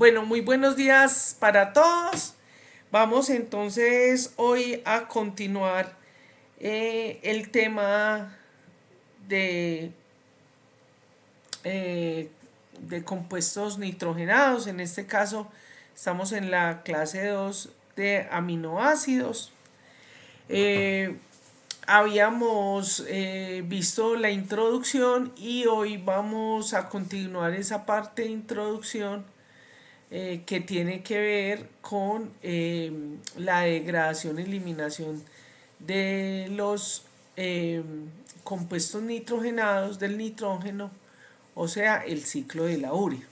Bueno, muy buenos días para todos. Vamos entonces hoy a continuar el tema de, eh, de compuestos nitrogenados. En este caso estamos en la clase 2 de aminoácidos. Eh, Habíamos visto la introducción y hoy vamos a continuar esa parte de introducción que tiene que ver con la degradación y eliminación de los compuestos nitrogenados del nitrógeno, o sea, el ciclo de la urea.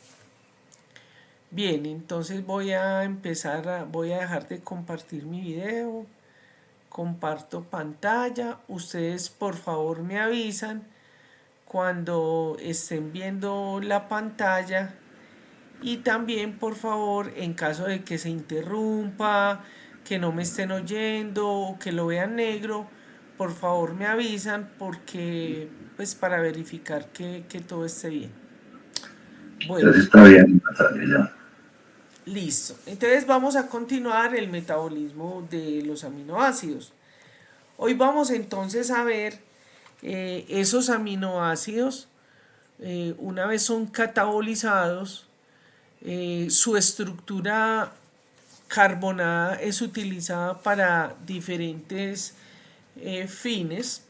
Bien, entonces voy a dejar de compartir mi video, comparto pantalla, ustedes por favor me avisan cuando estén viendo la pantalla. Y también, por favor, en caso de que se interrumpa, que no me estén oyendo o que lo vean negro, por favor me avisan porque, pues, para verificar que todo esté bien. Ya Bueno, se está bien, Natalia, ya. listo. Entonces vamos a continuar el metabolismo de los aminoácidos. Hoy vamos entonces a ver esos aminoácidos, una vez son catabolizados, su estructura carbonada es utilizada para diferentes fines,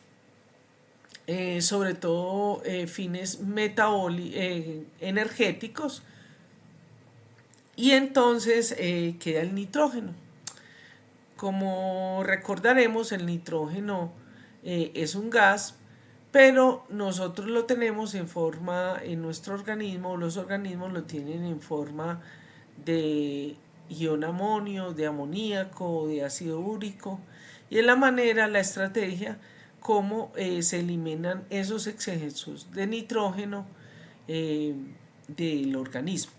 sobre todo fines energéticos, y entonces queda el nitrógeno. Como recordaremos, el nitrógeno es un gas, pero nosotros lo tenemos en forma, en nuestro organismo, los organismos lo tienen en forma de ion amonio, de amoníaco, de ácido úrico, y es la manera, la estrategia, cómo se eliminan esos excesos de nitrógeno del organismo.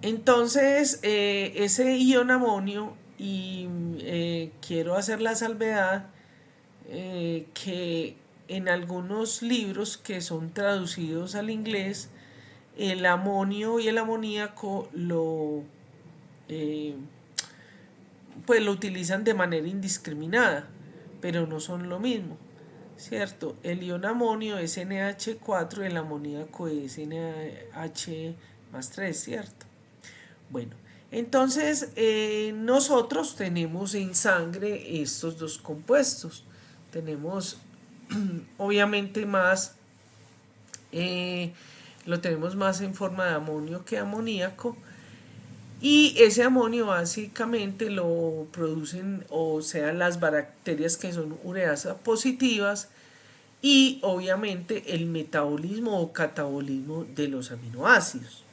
Entonces, ese ion amonio, y quiero hacer la salvedad que en algunos libros que son traducidos al inglés, el amonio y el amoníaco eh, pues lo utilizan de manera indiscriminada, pero no son lo mismo, ¿cierto? El ion amonio es NH4, el amoníaco es NH más 3, ¿cierto? Bueno, entonces nosotros tenemos en sangre estos dos compuestos. Tenemos obviamente más, eh, lo tenemos más en forma de amonio que amoníaco. Y ese amonio básicamente lo producen, o sea, las bacterias que son ureasa positivas y obviamente el metabolismo o catabolismo de los aminoácidos.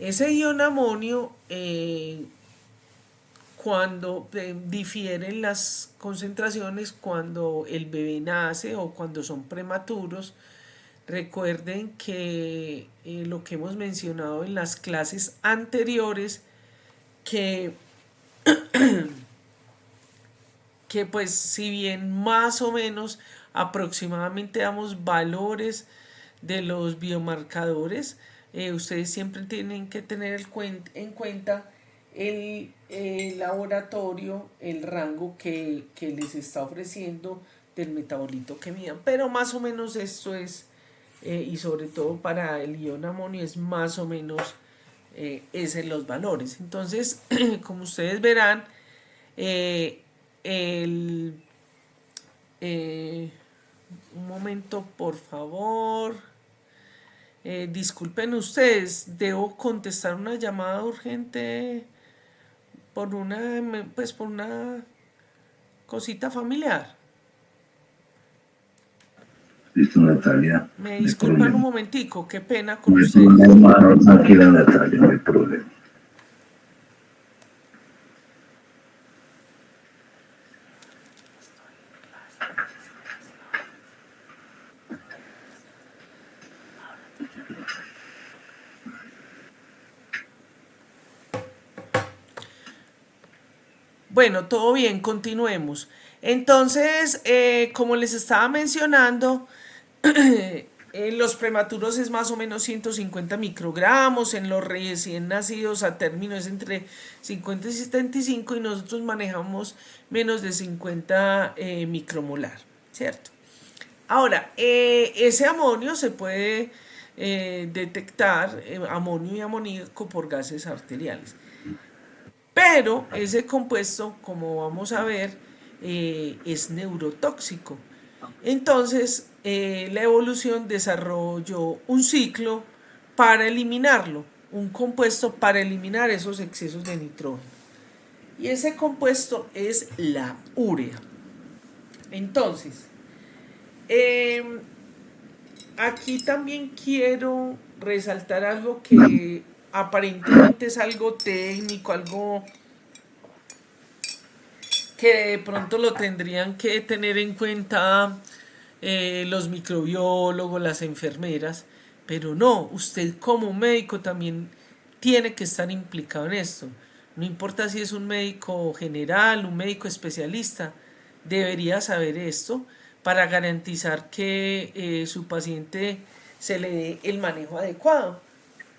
Ese ion amonio, cuando difieren las concentraciones cuando el bebé nace o cuando son prematuros, recuerden que lo que hemos mencionado en las clases anteriores, que, que pues si bien más o menos aproximadamente damos valores de los biomarcadores, ustedes siempre tienen que tener en cuenta el laboratorio, el rango que les está ofreciendo del metabolito que midan. Pero más o menos esto es, y sobre todo para el ion amonio, es más o menos ese los valores. Entonces, como ustedes verán, eh, el, eh, un momento, por favor. Disculpen ustedes, debo contestar una llamada urgente por una cosita familiar. Listo, Natalia, Me no hay disculpan un problema. momentico, qué pena con No hay ustedes. problema, hermano, tranquila, Natalia, no hay problema. Bueno, todo bien, continuemos. Entonces, como les estaba mencionando, En los prematuros es más o menos 150 microgramos, en los recién nacidos a término es entre 50 y 75 y nosotros manejamos menos de 50 micromolar, ¿cierto? Ahora, ese amonio se puede detectar, amonio y amoníaco por gases arteriales. Pero ese compuesto, como vamos a ver, es neurotóxico. Entonces, la evolución desarrolló un ciclo para eliminarlo, un compuesto para eliminar esos excesos de nitrógeno. Y ese compuesto es la urea. Entonces, eh, aquí también quiero resaltar algo que aparentemente es algo técnico, algo que de pronto lo tendrían que tener en cuenta los microbiólogos, las enfermeras, pero no, usted como médico también tiene que estar implicado en esto. No importa si es un médico general, un médico especialista, debería saber esto para garantizar que su paciente se le dé el manejo adecuado.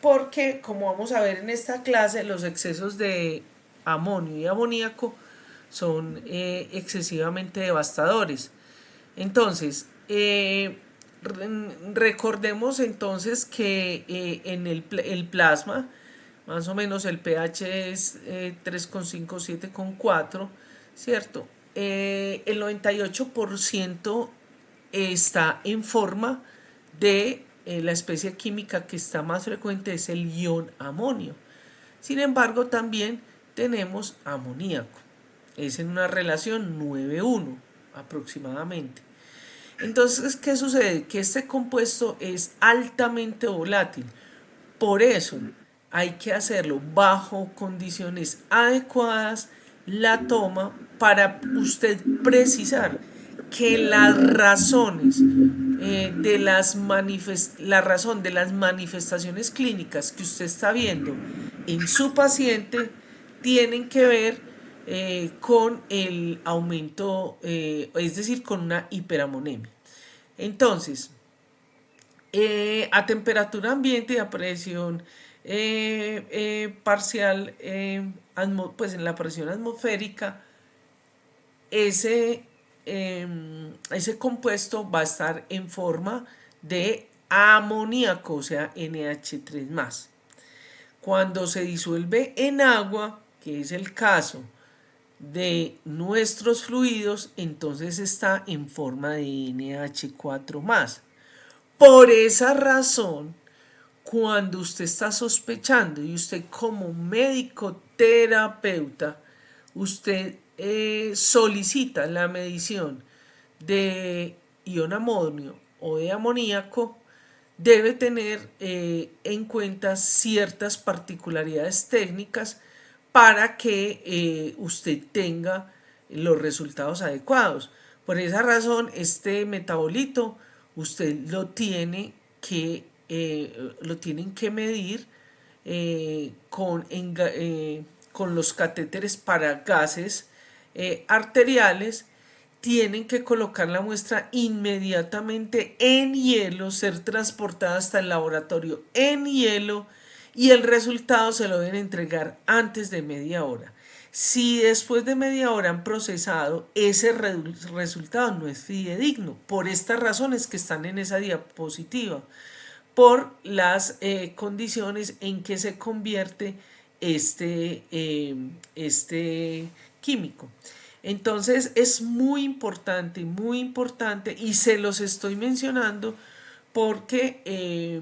Porque, como vamos a ver en esta clase, los excesos de amonio y amoníaco son excesivamente devastadores. Entonces, recordemos entonces que en el plasma, más o menos el pH es 3,5, 7,4, ¿cierto? El 98% está en forma de la especie química que está más frecuente es el ion amonio. Sin embargo, también tenemos amoníaco. Es en una relación 9:1 aproximadamente. Entonces, ¿qué sucede? Que este compuesto es altamente volátil. Por eso hay que hacerlo bajo condiciones adecuadas, la toma, para usted precisar que las razones la razón de las manifestaciones clínicas que usted está viendo en su paciente tienen que ver con el aumento, es decir, con una hiperamonemia. Entonces, a temperatura ambiente y a presión parcial, pues en la presión atmosférica, ese, ese compuesto va a estar en forma de amoníaco, o sea, NH3+. Cuando se disuelve en agua, que es el caso de nuestros fluidos, entonces está en forma de NH4+. Por esa razón, cuando usted está sospechando y usted como médico terapeuta, usted solicita la medición de ion amonio o de amoníaco, debe tener en cuenta ciertas particularidades técnicas para que usted tenga los resultados adecuados. Por esa razón, este metabolito usted lo tienen que medir con los catéteres para gases arteriales. Tienen que colocar la muestra inmediatamente en hielo, ser transportada hasta el laboratorio en hielo y el resultado se lo deben entregar antes de media hora. Si después de media hora han procesado, ese resultado no es fidedigno. Por estas razones que están en esa diapositiva, por las condiciones en que se convierte este químico. Entonces es muy importante y se los estoy mencionando porque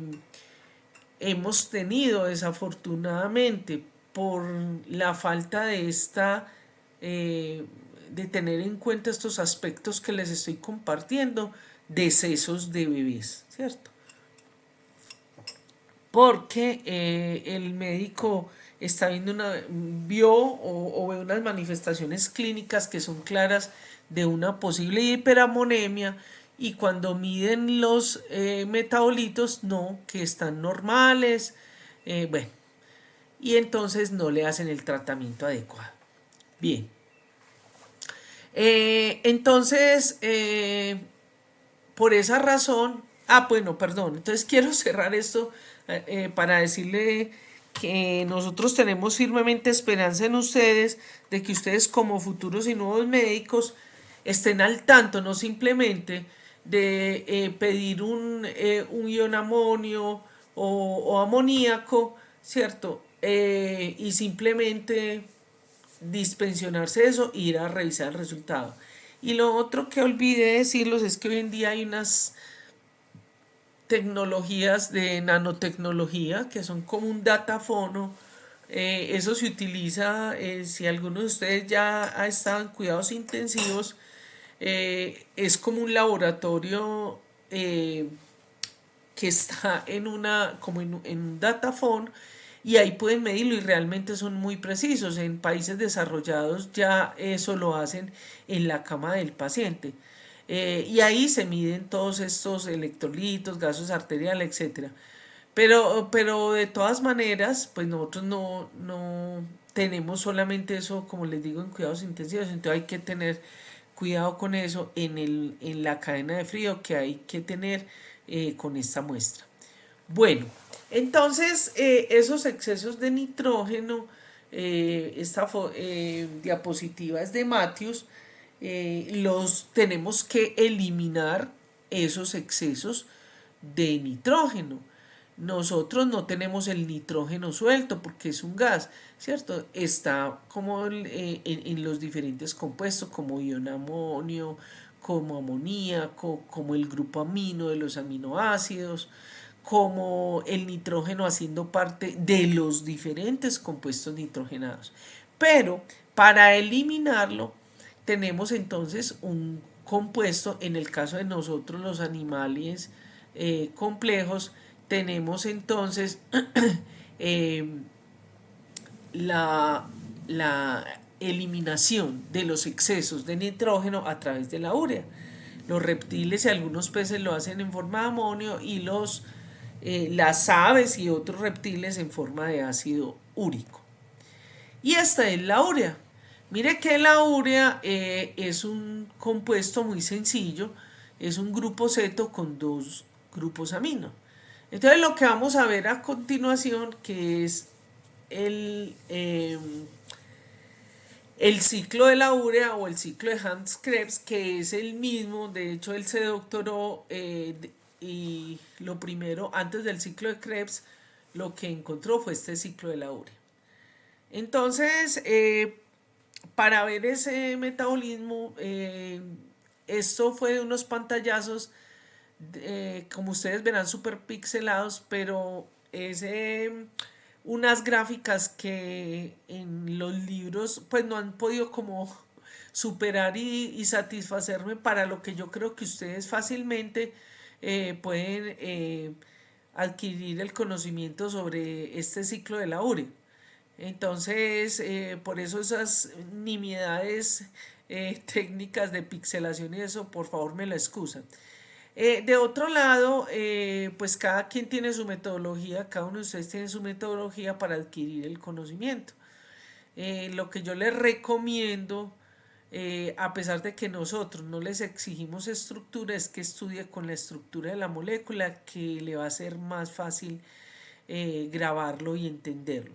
hemos tenido desafortunadamente por la falta de de tener en cuenta estos aspectos que les estoy compartiendo, decesos de bebés, ¿cierto? Porque el médico está viendo vio o ve unas manifestaciones clínicas que son claras de una posible hiperamonemia y cuando miden los metabolitos, no, que están normales, bueno, y entonces no le hacen el tratamiento adecuado. Bien, entonces, por esa razón, Bueno, perdón. Entonces quiero cerrar esto para decirle que nosotros tenemos firmemente esperanza en ustedes, de que ustedes como futuros y nuevos médicos estén al tanto, no simplemente de pedir un ion amonio o amoníaco, ¿cierto? Y simplemente dispensionarse eso e ir a revisar el resultado. Y lo otro que olvidé decirlos es que hoy en día hay unas tecnologías de nanotecnología que son como un datafono. Eso se utiliza si alguno de ustedes ya ha estado en cuidados intensivos. Es como un laboratorio que está en como en un dataphone, y ahí pueden medirlo y realmente son muy precisos. En países desarrollados ya eso lo hacen en la cama del paciente. Y ahí se miden todos estos electrolitos, gases arteriales, etcétera. Pero de todas maneras, pues nosotros no tenemos solamente eso, como les digo, en cuidados intensivos. Entonces hay que tener cuidado con eso en la cadena de frío que hay que tener con esta muestra. Bueno, entonces esos excesos de nitrógeno, esta diapositiva es de Matthews, los tenemos que eliminar, esos excesos de nitrógeno. Nosotros no tenemos el nitrógeno suelto porque es un gas, ¿cierto? Está como en los diferentes compuestos, como ion amonio, como amoníaco, como el grupo amino de los aminoácidos, como el nitrógeno haciendo parte de los diferentes compuestos nitrogenados. Pero para eliminarlo tenemos entonces un compuesto, en el caso de nosotros los animales complejos, tenemos entonces eh, la, la eliminación de los excesos de nitrógeno a través de la urea. Los reptiles y algunos peces lo hacen en forma de amonio, y las aves y otros reptiles en forma de ácido úrico. Y esta es la urea. Mire que la urea es un compuesto muy sencillo, es un grupo ceto con dos grupos amino. Entonces lo que vamos a ver a continuación, que es el, eh, el ciclo de la urea o el ciclo de Hans-Krebs, que es el mismo. De hecho él se doctoró y lo primero, antes del ciclo de Krebs, lo que encontró fue este ciclo de la urea. Entonces, para ver ese metabolismo, esto fue de unos pantallazos, como ustedes verán, súper pixelados, pero es unas gráficas que en los libros pues no han podido como superar y satisfacerme, para lo que yo creo que ustedes fácilmente pueden adquirir el conocimiento sobre este ciclo de la urea. Entonces, por eso esas nimiedades técnicas de pixelación y eso, por favor me lo excusan. De otro lado, pues cada quien tiene su metodología, cada uno de ustedes tiene su metodología para adquirir el conocimiento. Lo que yo les recomiendo, a pesar de que nosotros no les exigimos estructura, es que estudie con la estructura de la molécula, que le va a ser más fácil grabarlo y entenderlo.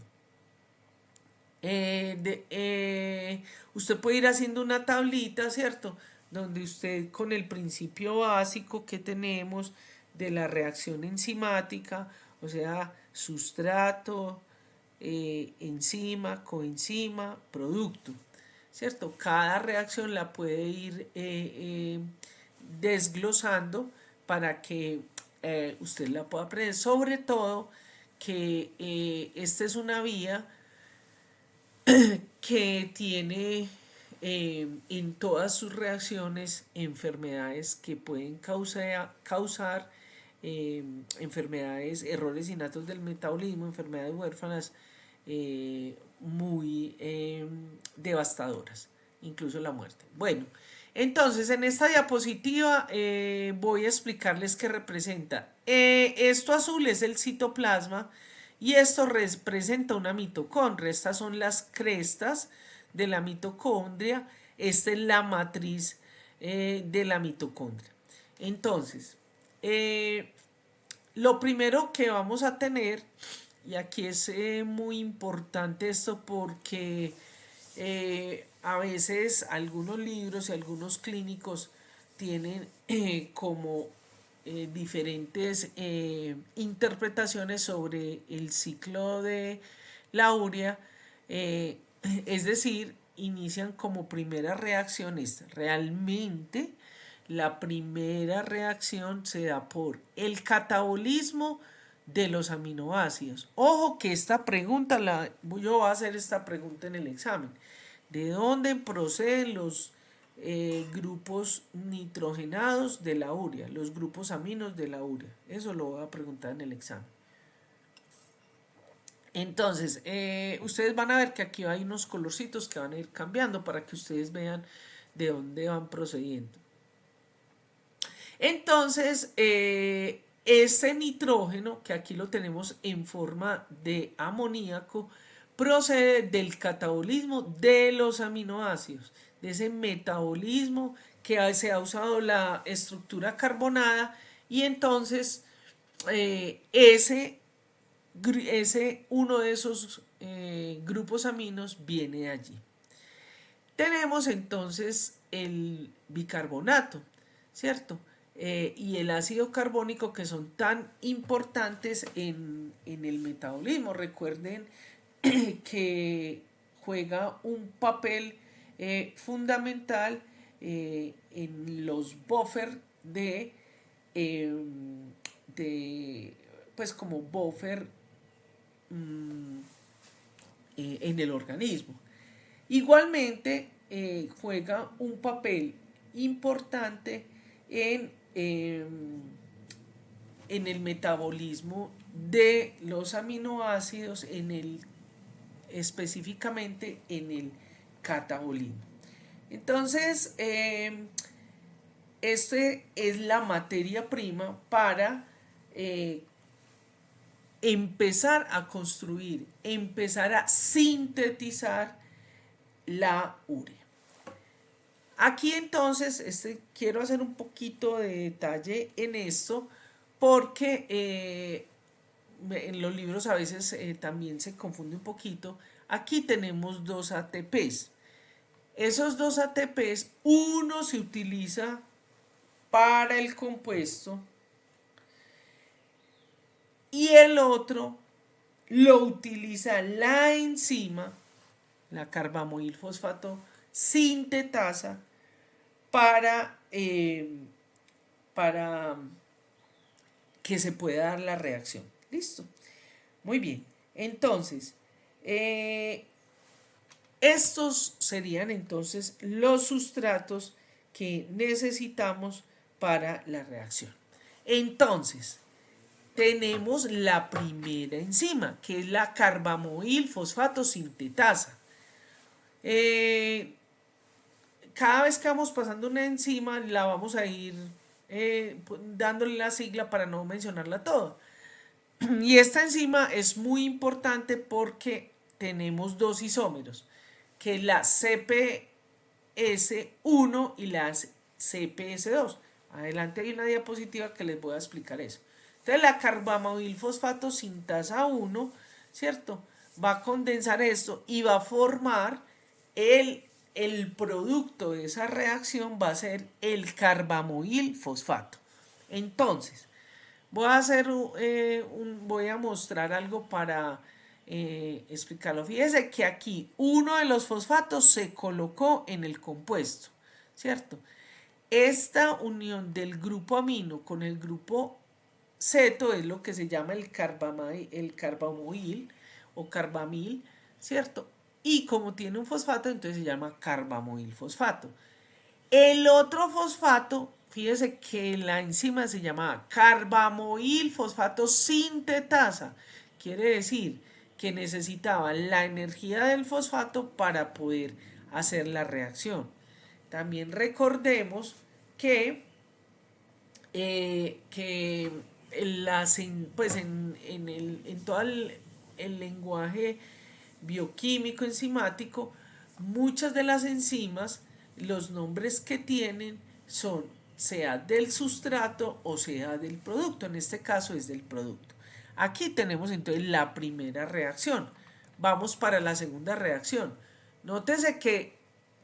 Usted puede ir haciendo una tablita, ¿cierto? Donde usted, con el principio básico que tenemos de la reacción enzimática, o sea, sustrato, enzima, coenzima, producto, ¿cierto? Cada reacción la puede ir desglosando para que usted la pueda aprender. Sobre todo que esta es una vía que tiene en todas sus reacciones enfermedades que pueden causar enfermedades, errores innatos del metabolismo, enfermedades huérfanas muy devastadoras, incluso la muerte. Bueno, entonces en esta diapositiva voy a explicarles qué representa. Esto azul es el citoplasma y esto representa una mitocondria. Estas son las crestas de la mitocondria. Esta es la matriz de la mitocondria. Entonces, Lo primero que vamos a tener, y aquí es muy importante esto porque a veces algunos libros y algunos clínicos tienen como diferentes interpretaciones sobre el ciclo de la urea, eh, es decir, inician como primera reacción esta. Realmente la primera reacción se da por el catabolismo de los aminoácidos. Ojo que esta pregunta, yo voy a hacer esta pregunta en el examen. ¿De dónde proceden los grupos nitrogenados de la urea? Los grupos aminos de la urea. Eso lo voy a preguntar en el examen. Entonces, ustedes van a ver que aquí hay unos colorcitos que van a ir cambiando para que ustedes vean de dónde van procediendo. Entonces, ese nitrógeno, que aquí lo tenemos en forma de amoníaco, procede del catabolismo de los aminoácidos, de ese metabolismo que se ha usado la estructura carbonada y entonces uno de esos grupos aminos viene de allí. Tenemos entonces el bicarbonato, ¿cierto? Y el ácido carbónico que son tan importantes en el metabolismo. Recuerden que juega un papel fundamental en los buffers pues como buffer en el organismo. Igualmente juega un papel importante en el metabolismo de los aminoácidos, específicamente en el catabolismo. Entonces, este es la materia prima para empezar a construir, empezar a sintetizar la urea. Aquí entonces quiero hacer un poquito de detalle en esto porque en los libros a veces también se confunde un poquito. Aquí tenemos dos ATPs. Esos dos ATPs, uno se utiliza para el compuesto y el otro lo utiliza la enzima, la carbamoilfosfato sintetasa, para que se pueda dar la reacción. ¿Listo? Muy bien. Entonces, estos serían entonces los sustratos que necesitamos para la reacción. Entonces, tenemos la primera enzima, que es la carbamoilfosfato sintetasa. Cada vez que vamos pasando una enzima, la vamos a ir dándole la sigla para no mencionarla toda. Y esta enzima es muy importante porque tenemos dos isómeros, que es la CPS1 y la CPS2. Adelante hay una diapositiva que les voy a explicar eso. Entonces la carbamoilfosfato sintasa 1, ¿cierto? Va a condensar esto y va a formar el producto de esa reacción, va a ser el carbamoilfosfato. Entonces, voy a mostrar algo para explicarlo. Fíjese que aquí uno de los fosfatos se colocó en el compuesto, ¿cierto? Esta unión del grupo amino con el grupo ceto es lo que se llama el carbamoil o carbamil, ¿cierto? Y como tiene un fosfato, entonces se llama carbamoilfosfato. El otro fosfato, fíjese que la enzima se llama carbamoilfosfato sintetasa. Quiere decir que necesitaba la energía del fosfato para poder hacer la reacción. También recordemos que en todo el lenguaje bioquímico enzimático, muchas de las enzimas, los nombres que tienen son sea del sustrato o sea del producto. En este caso es del producto. Aquí tenemos entonces la primera reacción. Vamos para la segunda reacción. Nótese que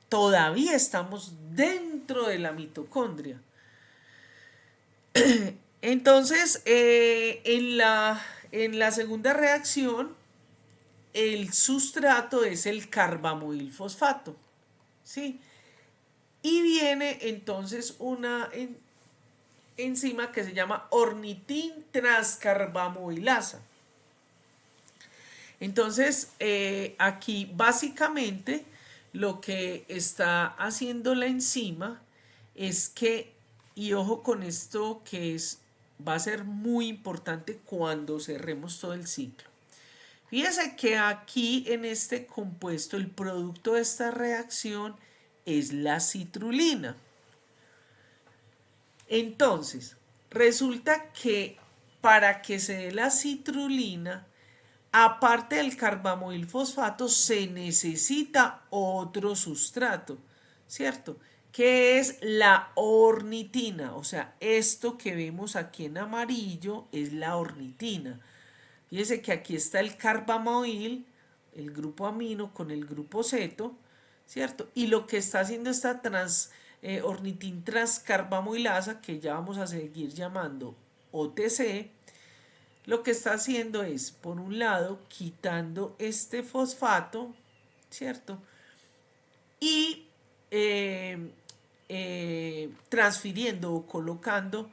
todavía estamos dentro de la mitocondria. Entonces, en la segunda reacción, el sustrato es el carbamoil-fosfato, ¿sí? Y viene entonces una enzima que se llama ornitin transcarbamoilasa. Entonces, aquí básicamente lo que está haciendo la enzima es que, y ojo con esto que va a ser muy importante cuando cerremos todo el ciclo. Fíjese que aquí en este compuesto el producto de esta reacción es la citrulina. Entonces, resulta que para que se dé la citrulina, aparte del carbamoil-fosfato, se necesita otro sustrato, ¿cierto? Que es la ornitina. O sea, esto que vemos aquí en amarillo es la ornitina. Fíjese que aquí está el carbamoil, el grupo amino con el grupo ceto, ¿cierto? Y lo que está haciendo esta ornitin transcarbamoilasa, que ya vamos a seguir llamando OTC, lo que está haciendo es, por un lado, quitando este fosfato, ¿cierto? Y transfiriendo o colocando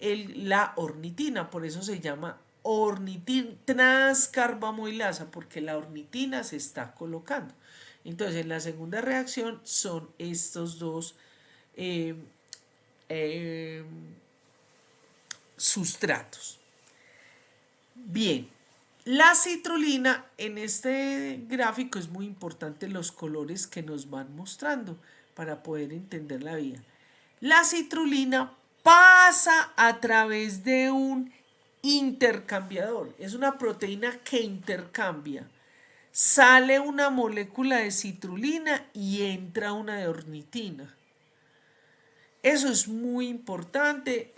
la ornitina, por eso se llama ornitin transcarbamoilasa, porque la ornitina se está colocando. Entonces, en la segunda reacción son estos dos eh, eh, sustratos. Bien, la citrulina, en este gráfico es muy importante los colores que nos van mostrando para poder entender la vía. La citrulina pasa a través de un intercambiador. Es una proteína que intercambia. Sale una molécula de citrulina y entra una de ornitina. Eso es muy importante.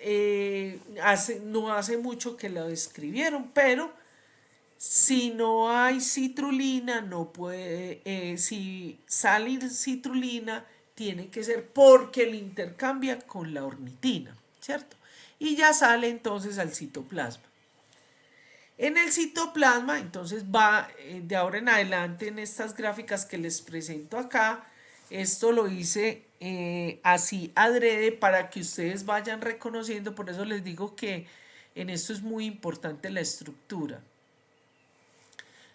No hace mucho que lo describieron, pero si no hay citrulina, no puede. Si sale citrulina, tiene que ser porque lo intercambia con la ornitina, ¿cierto? Y ya sale entonces al citoplasma. En el citoplasma, entonces va de ahora en adelante en estas gráficas que les presento acá, esto lo hice así adrede para que ustedes vayan reconociendo, por eso les digo que en esto es muy importante la estructura.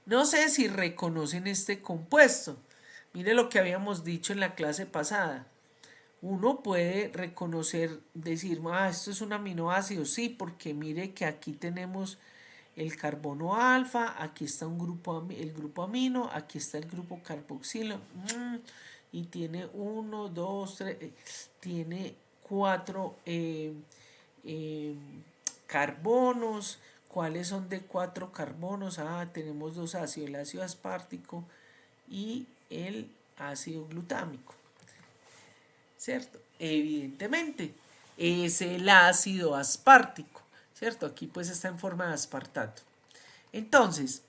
No sé si reconocen este compuesto. Mire lo que habíamos dicho en la clase pasada. Uno puede reconocer, decir, esto es un aminoácido, sí, porque mire que aquí tenemos el carbono alfa, aquí está el grupo amino, aquí está el grupo carboxilo, y tiene 1, 2, 3, tiene 4 carbonos. ¿Cuáles son de 4 carbonos? Tenemos 2 ácidos, el ácido aspartico y el ácido glutámico, ¿cierto? Evidentemente, es el ácido aspartico, ¿cierto? Aquí pues está en forma de aspartato. Entonces,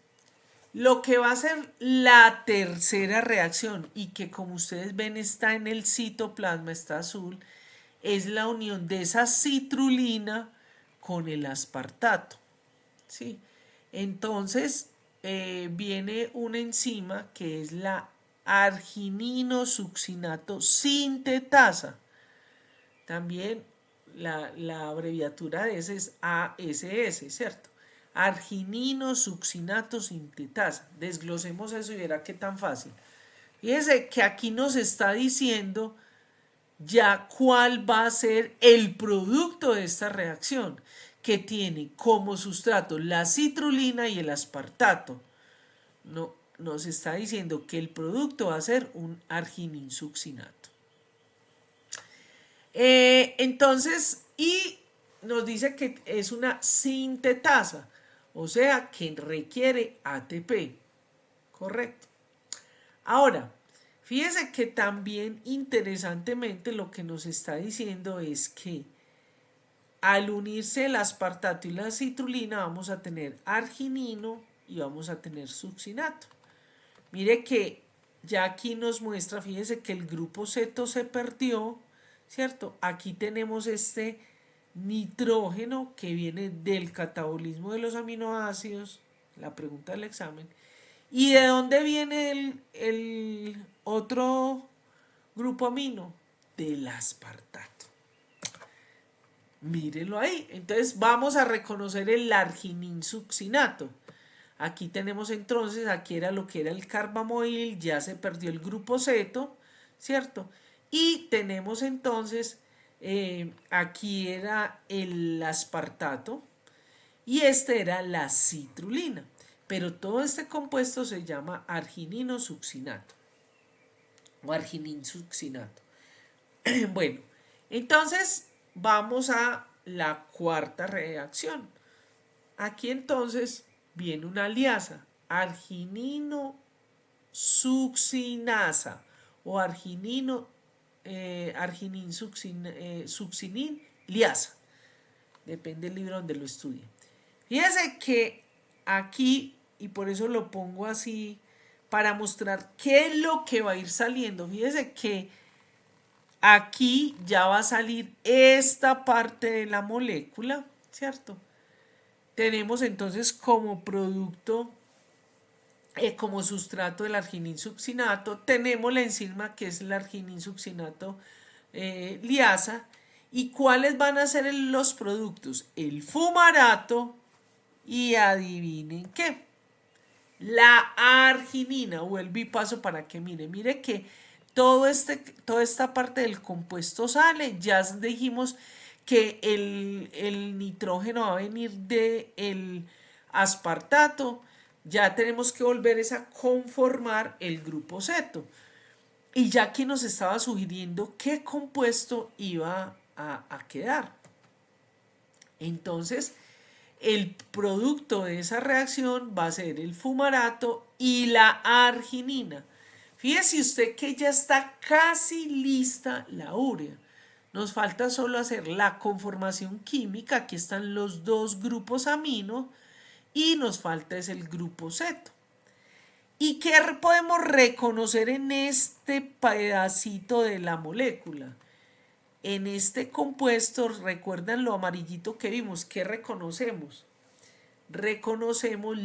lo que va a ser la tercera reacción y que como ustedes ven está en el citoplasma, está azul, es la unión de esa citrulina con el aspartato, ¿sí? Entonces, viene una enzima que es la argininosuccinato sintetasa. También la abreviatura de ese es ASS, ¿cierto? Argininosuccinato sintetasa. Desglosemos eso y verá qué tan fácil. Fíjese que aquí nos está diciendo ya cuál va a ser el producto de esta reacción, que tiene como sustrato la citrulina y el aspartato. Nos está diciendo que el producto va a ser un argininsuccinato. Entonces, y nos dice que es una sintetasa, o sea, que requiere ATP. Correcto. Ahora, Fíjese que también interesantemente lo que nos está diciendo es que al unirse el aspartato y la citrulina vamos a tener arginino y vamos a tener succinato. Mire que ya aquí nos muestra, fíjese que el grupo ceto se perdió, ¿cierto? Aquí tenemos este nitrógeno que viene del catabolismo de los aminoácidos, la pregunta del examen. ¿Y de dónde viene el otro grupo amino? Del aspartato. Mírenlo ahí. Entonces vamos a reconocer el argininsuccinato. Aquí tenemos entonces, aquí era lo que era el carbamoil, ya se perdió el grupo ceto, ¿cierto? Y tenemos entonces, aquí era el aspartato y este era la citrulina. Pero todo este compuesto se llama argininosuccinato o argininsuccinato. Bueno, entonces vamos a la cuarta reacción. Aquí entonces viene una aliasa, argininosuccinasa o argininsuccinin liasa. Depende del libro donde lo estudie. Fíjese que aquí, y por eso lo pongo así, para mostrar qué es lo que va a ir saliendo. Fíjese que aquí ya va a salir esta parte de la molécula, ¿cierto? Tenemos entonces como producto, como sustrato del argininsuccinato, tenemos la enzima que es el argininsuccinato liasa. ¿Y cuáles van a ser los productos? El fumarato y adivinen qué. La arginina, vuelvo y paso para que mire que toda esta parte del compuesto sale. Ya dijimos que el nitrógeno va a venir del aspartato. Ya tenemos que volver a conformar el grupo ceto. Y ya aquí nos estaba sugiriendo qué compuesto iba a quedar. Entonces, el producto de esa reacción va a ser el fumarato y la arginina. Fíjese usted que ya está casi lista la urea. Nos falta solo hacer la conformación química. Aquí están los dos grupos amino y nos falta es el grupo ceto. ¿Y qué podemos reconocer en este pedacito de la molécula? En este compuesto, recuerdan lo amarillito que vimos, ¿qué reconocemos? Reconocemos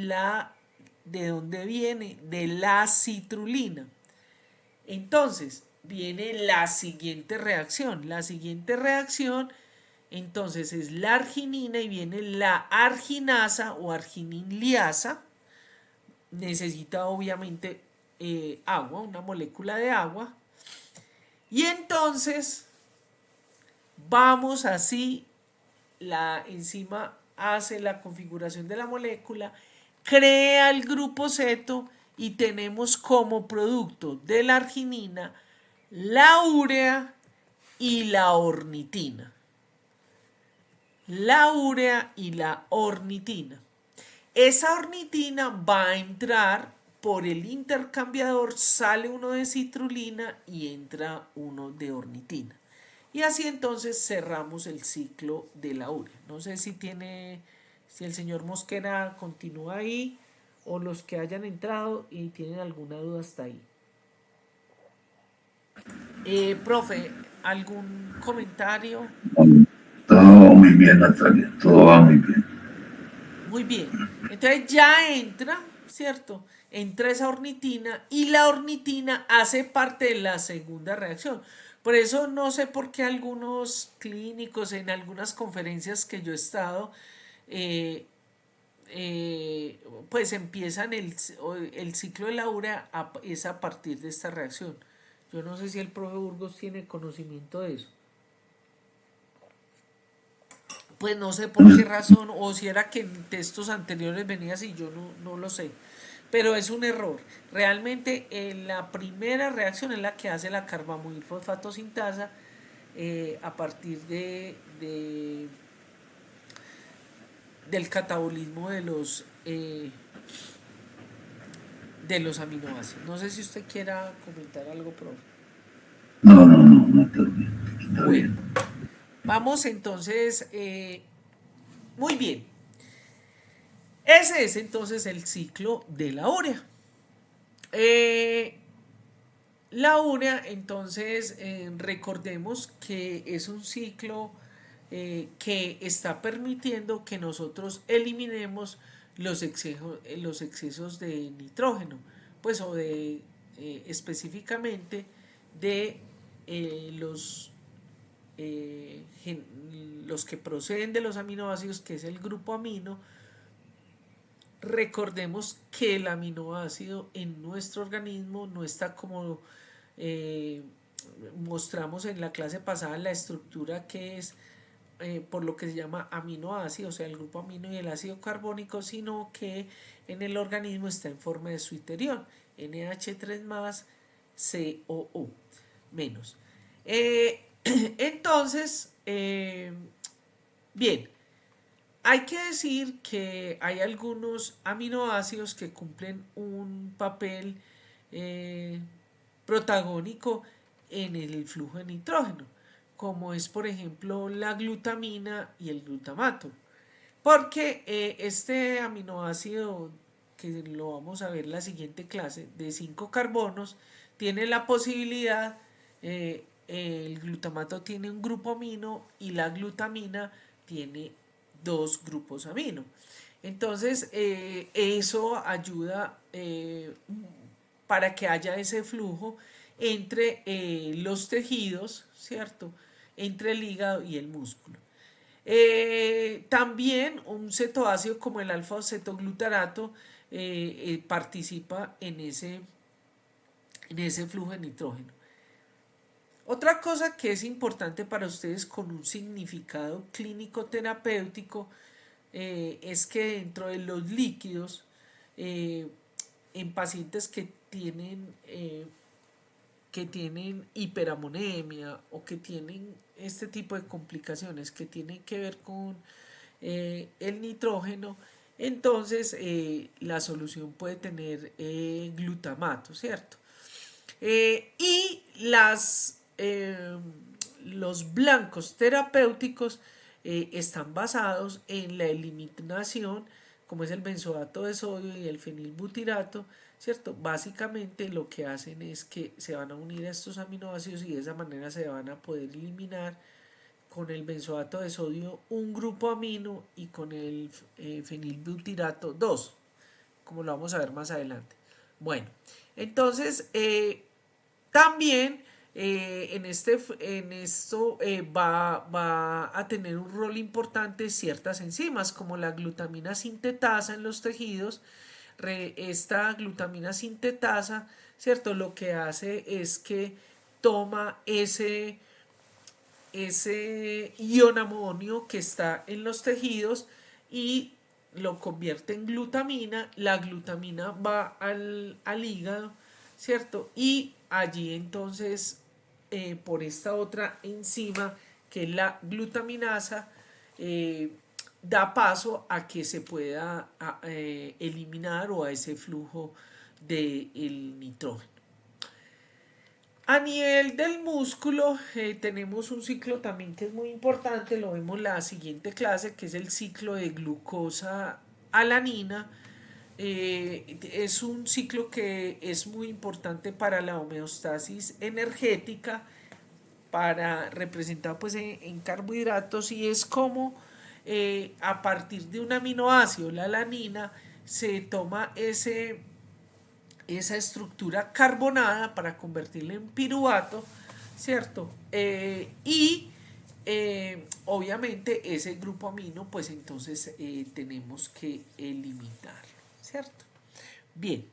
¿de dónde viene? De la citrulina. Entonces, viene la siguiente reacción. La siguiente reacción, entonces, es la arginina y viene la arginasa o argininliasa. Necesita obviamente agua, una molécula de agua. Y entonces vamos así, la enzima hace la configuración de la molécula, crea el grupo ceto y tenemos como producto de la arginina la urea y la ornitina. La urea y la ornitina. Esa ornitina va a entrar por el intercambiador, sale uno de citrulina y entra uno de ornitina. Y así entonces cerramos el ciclo de la urea. No sé si el señor Mosquera continúa ahí o los que hayan entrado y tienen alguna duda hasta ahí. Profe, ¿algún comentario? Todo muy bien, Natalia, todo va muy bien. Muy bien. Entonces ya entra, ¿cierto? Entra esa ornitina y la ornitina hace parte de la segunda reacción. Por eso no sé por qué algunos clínicos en algunas conferencias que yo he estado, pues empiezan el ciclo de la urea es a partir de esta reacción. Yo no sé si el profe Burgos tiene conocimiento de eso. Pues no sé por qué razón, o si era que en textos anteriores venía así, yo no lo sé. Pero es un error. Realmente la primera reacción es la que hace la carbamoilfosfatosintasa a partir del catabolismo de los aminoácidos. No sé si usted quiera comentar algo, profe. No, está bien, está Bueno, bien. vamos entonces, muy bien. Ese es entonces el ciclo de la urea. Eh, la urea, entonces, recordemos que es un ciclo que está permitiendo que nosotros eliminemos los excesos de nitrógeno, pues o de específicamente de los los que proceden de los aminoácidos, que es el grupo amino. Recordemos que el aminoácido en nuestro organismo no está como eh, mostramos en la clase pasada la estructura que es por lo que se llama aminoácido, o sea, el grupo amino y el ácido carbónico, sino que en el organismo está en forma de suiterión, NH3 más COO menos. Entonces, bien, hay que decir que hay algunos aminoácidos que cumplen un papel eh, protagónico en el flujo de nitrógeno, como es por ejemplo la glutamina y el glutamato. Porque este aminoácido, que lo vamos a ver en la siguiente clase, de 5 carbonos, tiene la posibilidad, el glutamato tiene un grupo amino y la glutamina tiene dos grupos amino. Entonces, eso ayuda para que haya ese flujo entre los tejidos, ¿cierto? Entre el hígado y el músculo. También un cetoácido como el alfa-cetoglutarato participa en ese flujo de nitrógeno. Otra cosa que es importante para ustedes con un significado clínico terapéutico es que dentro de los líquidos, eh, en pacientes que tienen hiperamonemia o que tienen este tipo de complicaciones que tienen que ver con el nitrógeno, entonces la solución puede tener glutamato, ¿cierto? Y los blancos terapéuticos están basados en la eliminación, como es el benzoato de sodio y el fenilbutirato, ¿cierto? Básicamente lo que hacen es que se van a unir a estos aminoácidos y de esa manera se van a poder eliminar con el benzoato de sodio un grupo amino y con el fenilbutirato dos, como lo vamos a ver más adelante. Bueno, entonces también en esto va a tener un rol importante ciertas enzimas como la glutamina sintetasa en los tejidos. Esta glutamina sintetasa, ¿cierto? Lo que hace es que toma ese ion amonio que está en los tejidos y lo convierte en glutamina. La glutamina va al hígado, ¿cierto? Y allí entonces, por esta otra enzima, que es la glutaminasa, eh, da paso a que se pueda eliminar o a ese flujo del nitrógeno. A nivel del músculo, tenemos un ciclo también que es muy importante, lo vemos en la siguiente clase, que es el ciclo de glucosa alanina. Es un ciclo que es muy importante para la homeostasis energética, representado pues en carbohidratos, y es como a partir de un aminoácido, la alanina, se toma esa estructura carbonada para convertirla en piruvato, ¿cierto? Obviamente ese grupo amino, pues entonces tenemos que eliminarlo, ¿cierto? Bien,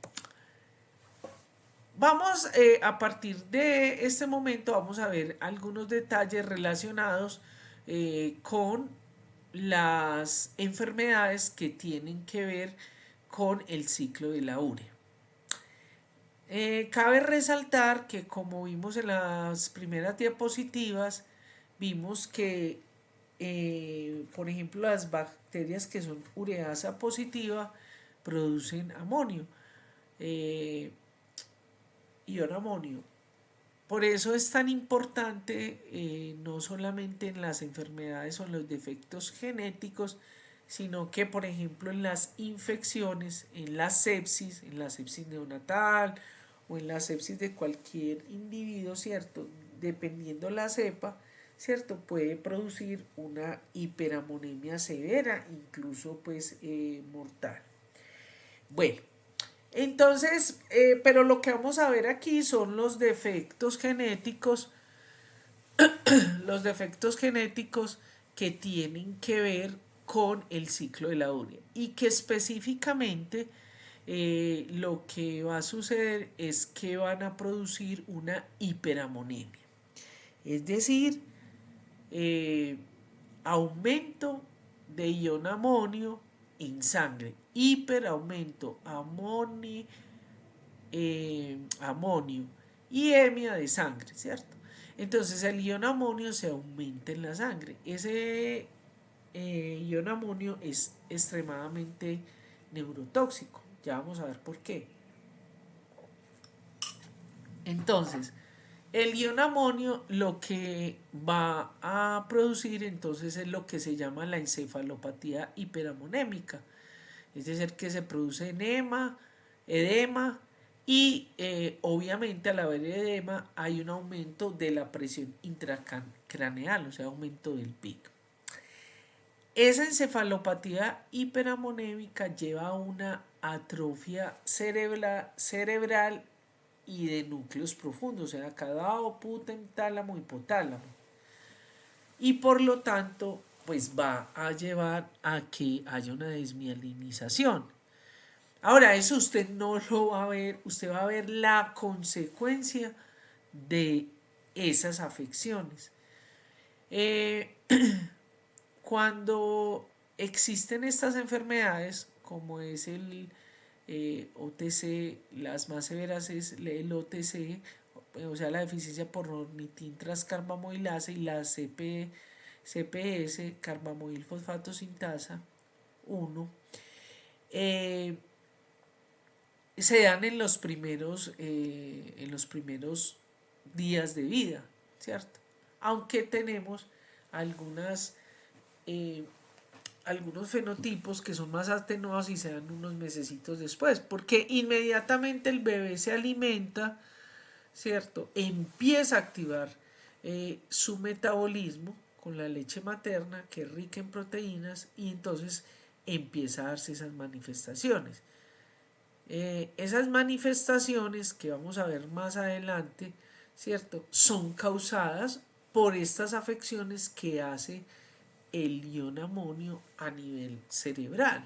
vamos a partir de este momento, vamos a ver algunos detalles relacionados con las enfermedades que tienen que ver con el ciclo de la urea. Cabe resaltar que, como vimos en las primeras diapositivas, vimos que, por ejemplo, las bacterias que son ureasa positiva producen amonio. eh, ion amonio. Por eso es tan importante, no solamente en las enfermedades o en los defectos genéticos, sino que, por ejemplo, en las infecciones, en la sepsis neonatal o en la sepsis de cualquier individuo, ¿cierto? Dependiendo la cepa, ¿cierto? Puede producir una hiperamonemia severa, incluso pues mortal. Bueno, entonces, pero lo que vamos a ver aquí son los defectos genéticos que tienen que ver con el ciclo de la urea y que específicamente lo que va a suceder es que van a producir una hiperamonemia, es decir, eh, aumento de ion amonio en sangre, hiperaumento amonio y hemia de sangre, ¿cierto? Entonces el ion amonio se aumenta en la sangre. Ese ion amonio es extremadamente neurotóxico. Ya vamos a ver por qué. Entonces, el ion amonio lo que va a producir entonces es lo que se llama la encefalopatía hiperamonémica. Es decir, que se produce edema y obviamente al haber edema hay un aumento de la presión intracraneal, o sea, aumento del pico. Esa encefalopatía hiperamonémica lleva a una atrofia cerebral y de núcleos profundos, o sea, caudado, tálamo, hipotálamo. Y por lo tanto, pues va a llevar a que haya una desmielinización. Ahora, eso usted no lo va a ver, usted va a ver la consecuencia de esas afecciones. Eh, Cuando existen estas enfermedades, como es el OTC, las más severas es el OTC, o sea, la deficiencia por ornitin transcarbamidasa y la CPS, carbamidil fosfato sintasa 1, se dan en los primeros días de vida, ¿cierto? Aunque tenemos algunas eh, algunos fenotipos que son más atenuados y se dan unos mesecitos después, porque inmediatamente el bebé se alimenta, ¿cierto? Empieza a activar su metabolismo con la leche materna, que es rica en proteínas, y entonces empieza a darse esas manifestaciones. Esas manifestaciones que vamos a ver más adelante, ¿cierto? Son causadas por estas afecciones que hace el ion amonio a nivel cerebral,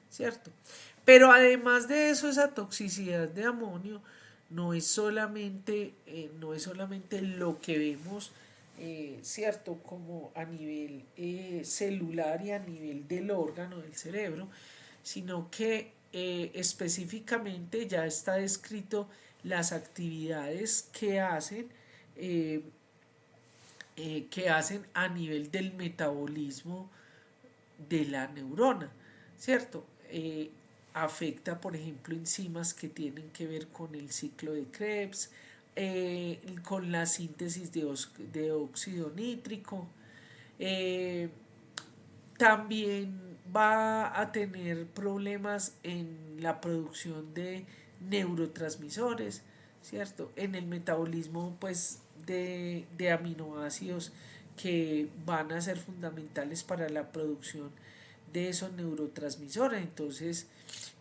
¿cierto? Pero además de eso, esa toxicidad de amonio no es solamente lo que vemos, ¿cierto? Como a nivel celular y a nivel del órgano del cerebro, sino que específicamente ya está descrito las actividades eh, que hacen a nivel del metabolismo de la neurona, ¿cierto? Afecta, por ejemplo, enzimas que tienen que ver con el ciclo de Krebs, con la síntesis de óxido nítrico. Eh, También va a tener problemas en la producción de neurotransmisores, ¿cierto? En el metabolismo, pues, de aminoácidos que van a ser fundamentales para la producción de esos neurotransmisores. Entonces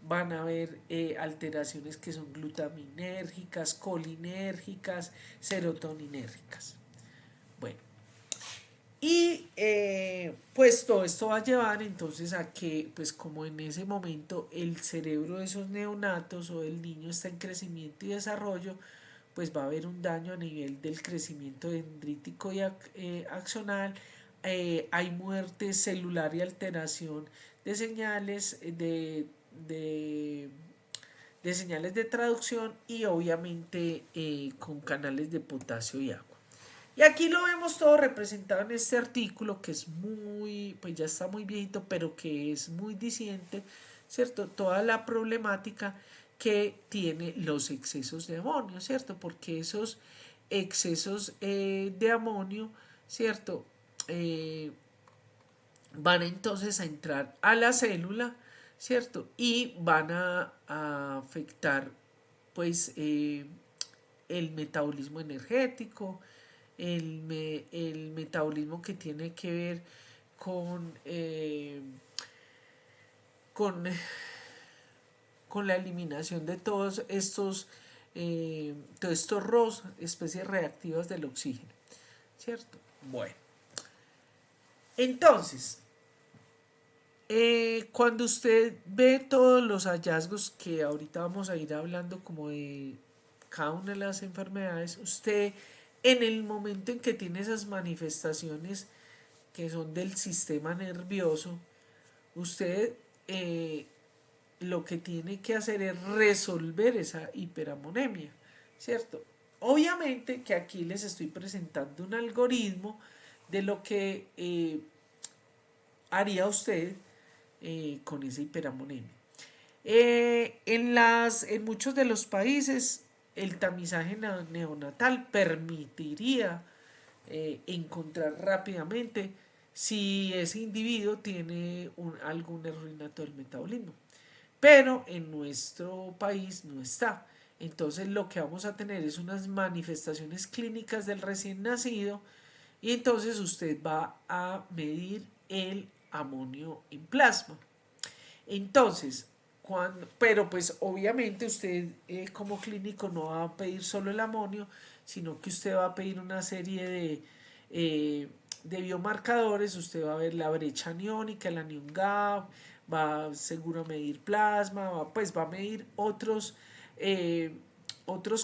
van a haber alteraciones que son glutaminérgicas, colinérgicas, serotoninérgicas. Bueno, y pues todo esto va a llevar entonces a que, pues como en ese momento el cerebro de esos neonatos o del niño está en crecimiento y desarrollo, pues va a haber un daño a nivel del crecimiento dendrítico y axonal. Hay muerte celular y alteración de señales de, de señales de traducción y obviamente con canales de potasio y agua. Y aquí lo vemos todo representado en este artículo que es muy, pues ya está muy viejito, pero que es muy diciente, ¿cierto? Toda la problemática que tiene los excesos de amonio, ¿cierto? Porque esos excesos de amonio, ¿cierto? Van entonces a entrar a la célula, ¿cierto? Y van a afectar, pues, el metabolismo energético, el metabolismo que tiene que ver con, con, con la eliminación de todos estos ROS, especies reactivas del oxígeno, ¿cierto? Bueno, entonces, cuando usted ve todos los hallazgos que ahorita vamos a ir hablando como de cada una de las enfermedades, usted en el momento en que tiene esas manifestaciones que son del sistema nervioso, usted lo que tiene que hacer es resolver esa hiperamonemia, ¿cierto? Obviamente que aquí les estoy presentando un algoritmo de lo que haría usted con esa hiperamonemia. En muchos de los países el tamizaje neonatal permitiría encontrar rápidamente si ese individuo tiene algún error innato del metabolismo. Pero en nuestro país no está. Entonces lo que vamos a tener es unas manifestaciones clínicas del recién nacido y entonces usted va a medir el amonio en plasma. Entonces, pero pues obviamente usted como clínico no va a pedir solo el amonio, sino que usted va a pedir una serie de biomarcadores. Usted va a ver la brecha aniónica, el anion gap, va seguro a medir plasma, va a medir otros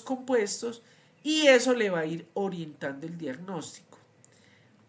compuestos y eso le va a ir orientando el diagnóstico.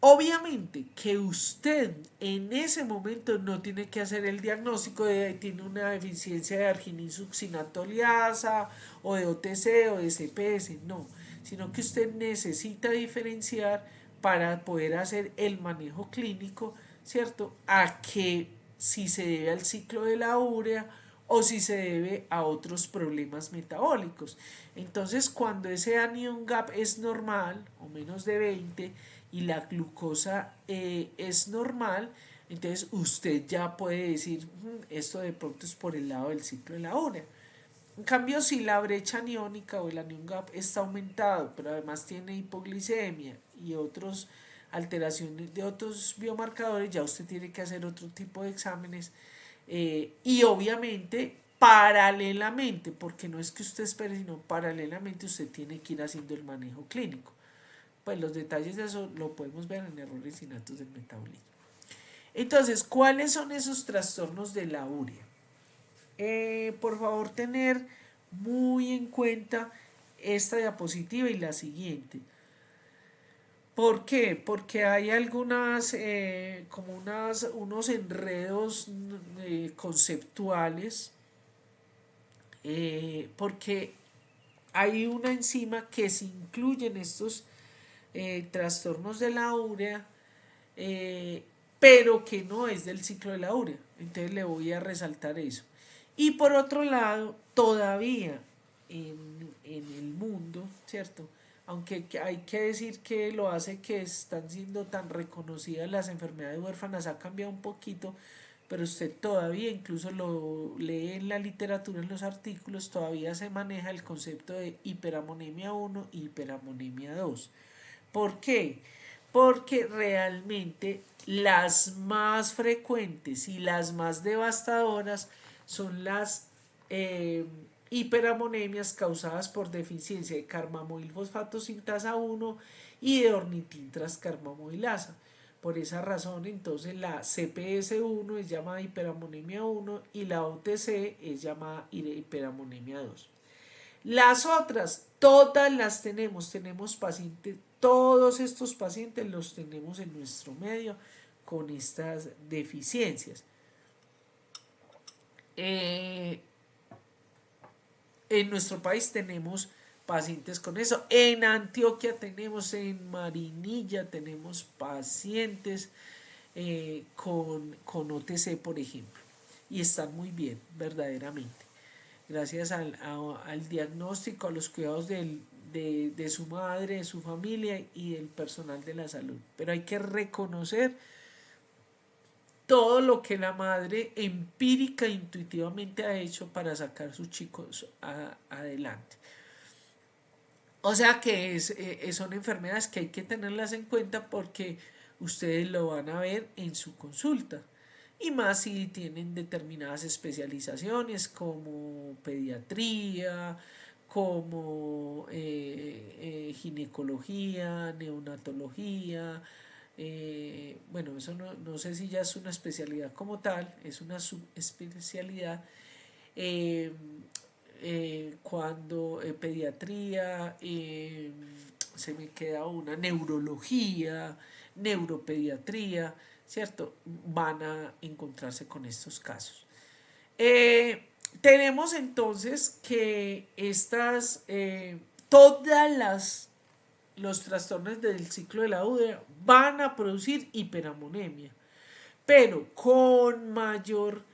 Obviamente que usted en ese momento no tiene que hacer el diagnóstico de tiene una deficiencia de arginine-succinatoliasa o de OTC o de CPS, no, sino que usted necesita diferenciar para poder hacer el manejo clínico, ¿cierto? A que si se debe al ciclo de la urea o si se debe a otros problemas metabólicos. Entonces, cuando ese anion gap es normal o menos de 20 y la glucosa es normal, entonces usted ya puede decir, esto de pronto es por el lado del ciclo de la urea. En cambio, si la brecha aniónica o el anion gap está aumentado, pero además tiene hipoglicemia y otras alteraciones de otros biomarcadores, ya usted tiene que hacer otro tipo de exámenes y obviamente paralelamente, porque no es que usted espere, sino paralelamente usted tiene que ir haciendo el manejo clínico. Pues los detalles de eso lo podemos ver en errores innatos del metabolismo. Entonces, ¿cuáles son esos trastornos de la urea? Por favor, tener muy en cuenta esta diapositiva y la siguiente. ¿Por qué? Porque hay algunas, unos enredos conceptuales, porque hay una enzima que se incluye en estos trastornos de la urea, pero que no es del ciclo de la urea. Entonces le voy a resaltar eso. Y por otro lado, todavía en el mundo, ¿cierto? Aunque hay que decir que lo hace que están siendo tan reconocidas las enfermedades huérfanas, ha cambiado un poquito, pero usted todavía incluso lo lee en la literatura, en los artículos, todavía se maneja el concepto de hiperamonemia 1 y hiperamonemia 2. ¿Por qué? Porque realmente las más frecuentes y las más devastadoras son las hiperamonemias causadas por deficiencia de carbamoilfosfato sintasa 1 y de ornitintrascarbamilasa. Por esa razón, entonces la CPS1 es llamada hiperamonemia 1 y la OTC es llamada hiperamonemia 2. Las otras, todas las tenemos pacientes, todos estos pacientes los tenemos en nuestro medio con estas deficiencias. En nuestro país tenemos pacientes con eso. En Antioquia tenemos, en Marinilla tenemos pacientes con OTC, por ejemplo. Y están muy bien, verdaderamente. gracias al diagnóstico, a los cuidados de su madre, de su familia y del personal de la salud. Pero hay que reconocer todo lo que la madre empírica e intuitivamente ha hecho para sacar a sus chicos adelante. O sea que son enfermedades que hay que tenerlas en cuenta porque ustedes lo van a ver en su consulta. Y más si tienen determinadas especializaciones como pediatría, como ginecología, neonatología. Bueno, eso no sé si ya es una especialidad como tal, es una subespecialidad. eh, Cuando pediatría, se me queda una neurología, neuropediatría, ¿cierto? Van a encontrarse con estos casos. Tenemos entonces que todas los trastornos del ciclo de la útera van a producir hiperamonemia, pero con mayor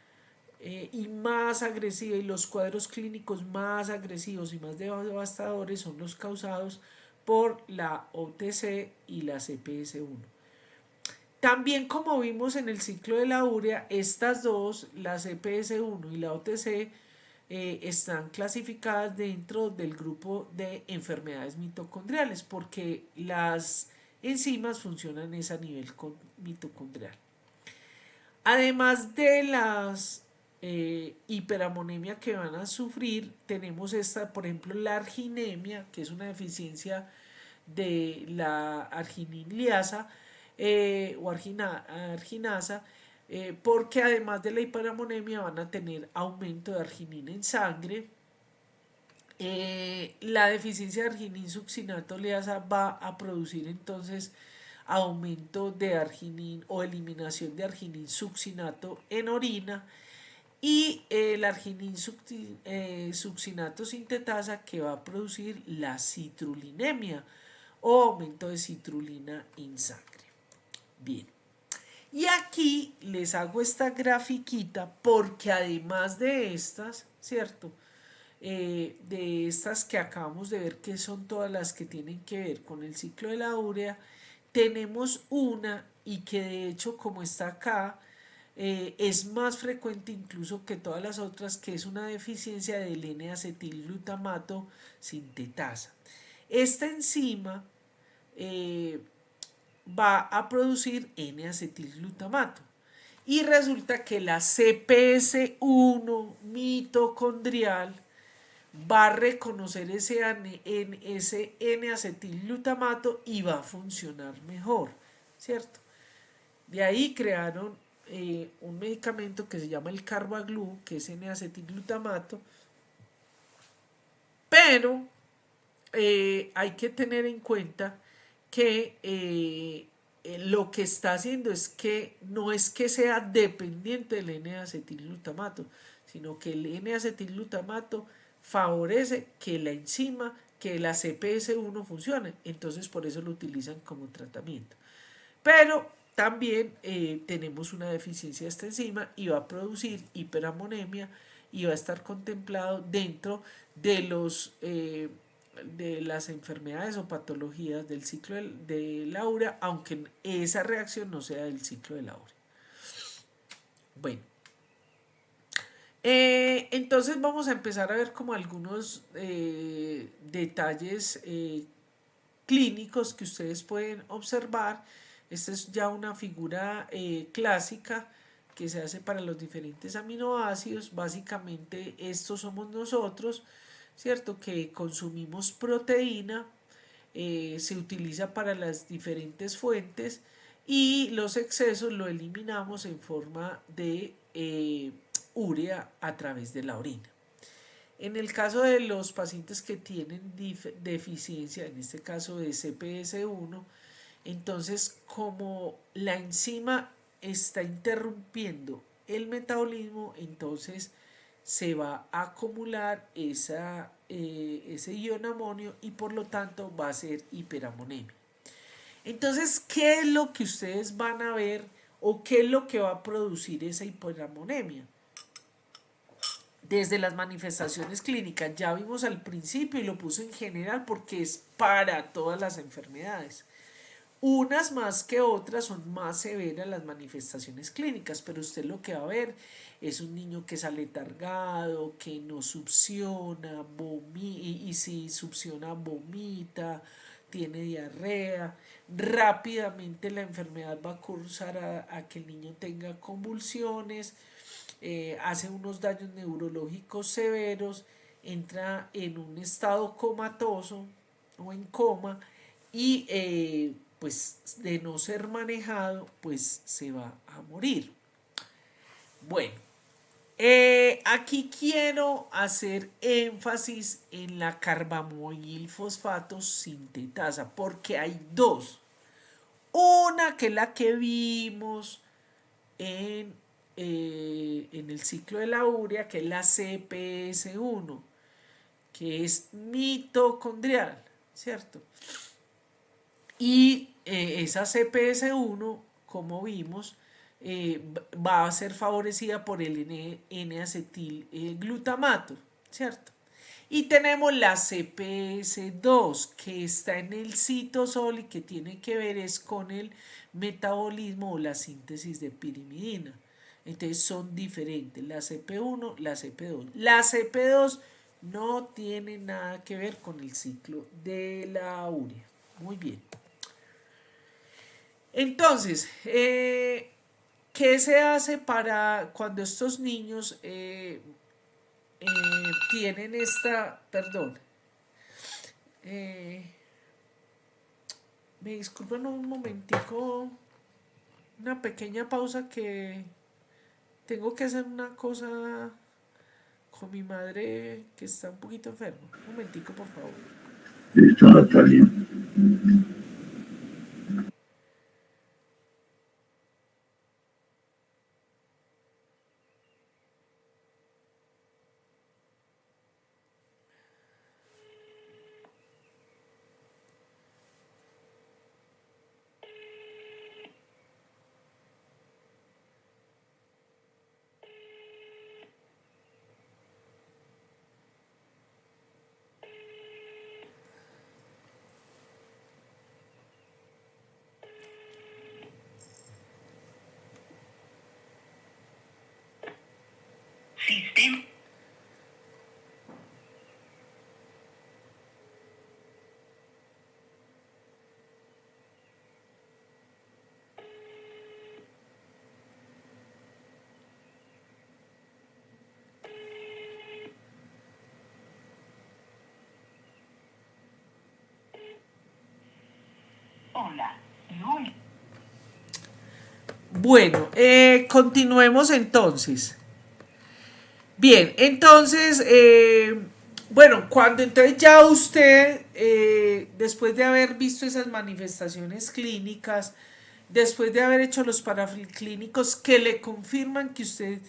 y más agresiva, y los cuadros clínicos más agresivos y más devastadores son los causados por la OTC y la CPS1. También como vimos en el ciclo de la urea, estas dos, la CPS1 y la OTC, están clasificadas dentro del grupo de enfermedades mitocondriales porque las enzimas funcionan a nivel mitocondrial. Además de las hiperamonemia que van a sufrir, tenemos esta, por ejemplo, la arginemia, que es una deficiencia de la argininiasa o arginasa, porque además de la hiperamonemia van a tener aumento de arginina en sangre. La deficiencia de argininsuccinato liasa va a producir entonces aumento de arginin o eliminación de argininsuccinato en orina y el argininsuccinato sintetasa que va a producir la citrulinemia o aumento de citrulina en sangre. Bien. Y aquí les hago esta grafiquita porque además de estas, ¿cierto? De estas que acabamos de ver que son todas las que tienen que ver con el ciclo de la urea, tenemos una y que de hecho como está acá, es más frecuente incluso que todas las otras, que es una deficiencia del N-acetilglutamato sintetasa. Esta enzima va a producir N-acetilglutamato. Y resulta que la CPS1 mitocondrial va a reconocer ese N-acetilglutamato y va a funcionar mejor, ¿cierto? De ahí crearon un medicamento que se llama el Carbaglu, que es N-acetilglutamato, pero hay que tener en cuenta que lo que está haciendo es que no es que sea dependiente del N-acetilglutamato, sino que el N-acetilglutamato favorece que la enzima, que la CPS1 funcione, entonces por eso lo utilizan como tratamiento. Pero también tenemos una deficiencia de esta enzima y va a producir hiperamonemia y va a estar contemplado dentro de de las enfermedades o patologías del ciclo de la urea, aunque esa reacción no sea del ciclo de la urea. Bueno, entonces vamos a empezar a ver como algunos detalles clínicos que ustedes pueden observar. Esta es ya una figura clásica que se hace para los diferentes aminoácidos. Básicamente estos somos nosotros, ¿cierto? Que consumimos proteína, se utiliza para las diferentes fuentes y los excesos lo eliminamos en forma de urea a través de la orina. En el caso de los pacientes que tienen deficiencia, en este caso de CPS1, entonces como la enzima está interrumpiendo el metabolismo, entonces se va a acumular ese ion amonio y por lo tanto va a ser hiperamonemia. Entonces, ¿qué es lo que ustedes van a ver o qué es lo que va a producir esa hiperamonemia? desde las manifestaciones clínicas. Ya vimos al principio y lo puse en general porque es para todas las enfermedades. Unas más que otras son más severas las manifestaciones clínicas, pero usted lo que va a ver es un niño que sale targado, que no succiona, y si succiona vomita, tiene diarrea. Rápidamente la enfermedad va a cursar a que el niño tenga convulsiones, hace unos daños neurológicos severos, entra en un estado comatoso o en coma y pues de no ser manejado pues se va a morir. Bueno, aquí quiero hacer énfasis en la carbamoilfosfato sintetasa porque hay dos. Una que es la que vimos en el ciclo de la urea, que es la CPS1, que es mitocondrial, ¿cierto? Y esa CPS1, como vimos, va a ser favorecida por el N-acetil glutamato, ¿cierto? Y tenemos la CPS2 que está en el citosol y que tiene que ver es con el metabolismo o la síntesis de pirimidina. Entonces son diferentes, la CP1, la CP2. La CP2 no tiene nada que ver con el ciclo de la urea. Muy bien. Entonces, ¿qué se hace para cuando estos niños tienen esta, perdón, eh, me disculpan un momentico, una pequeña pausa que tengo que hacer una cosa con mi madre que está un poquito enferma. Un momentico, por favor. Listo, Natalia. Sistema. Hola, y hoy. Bueno, continuemos entonces. Bien, entonces, bueno, cuando entonces ya usted, después de haber visto esas manifestaciones clínicas, después de haber hecho los paraclínicos que le confirman que usted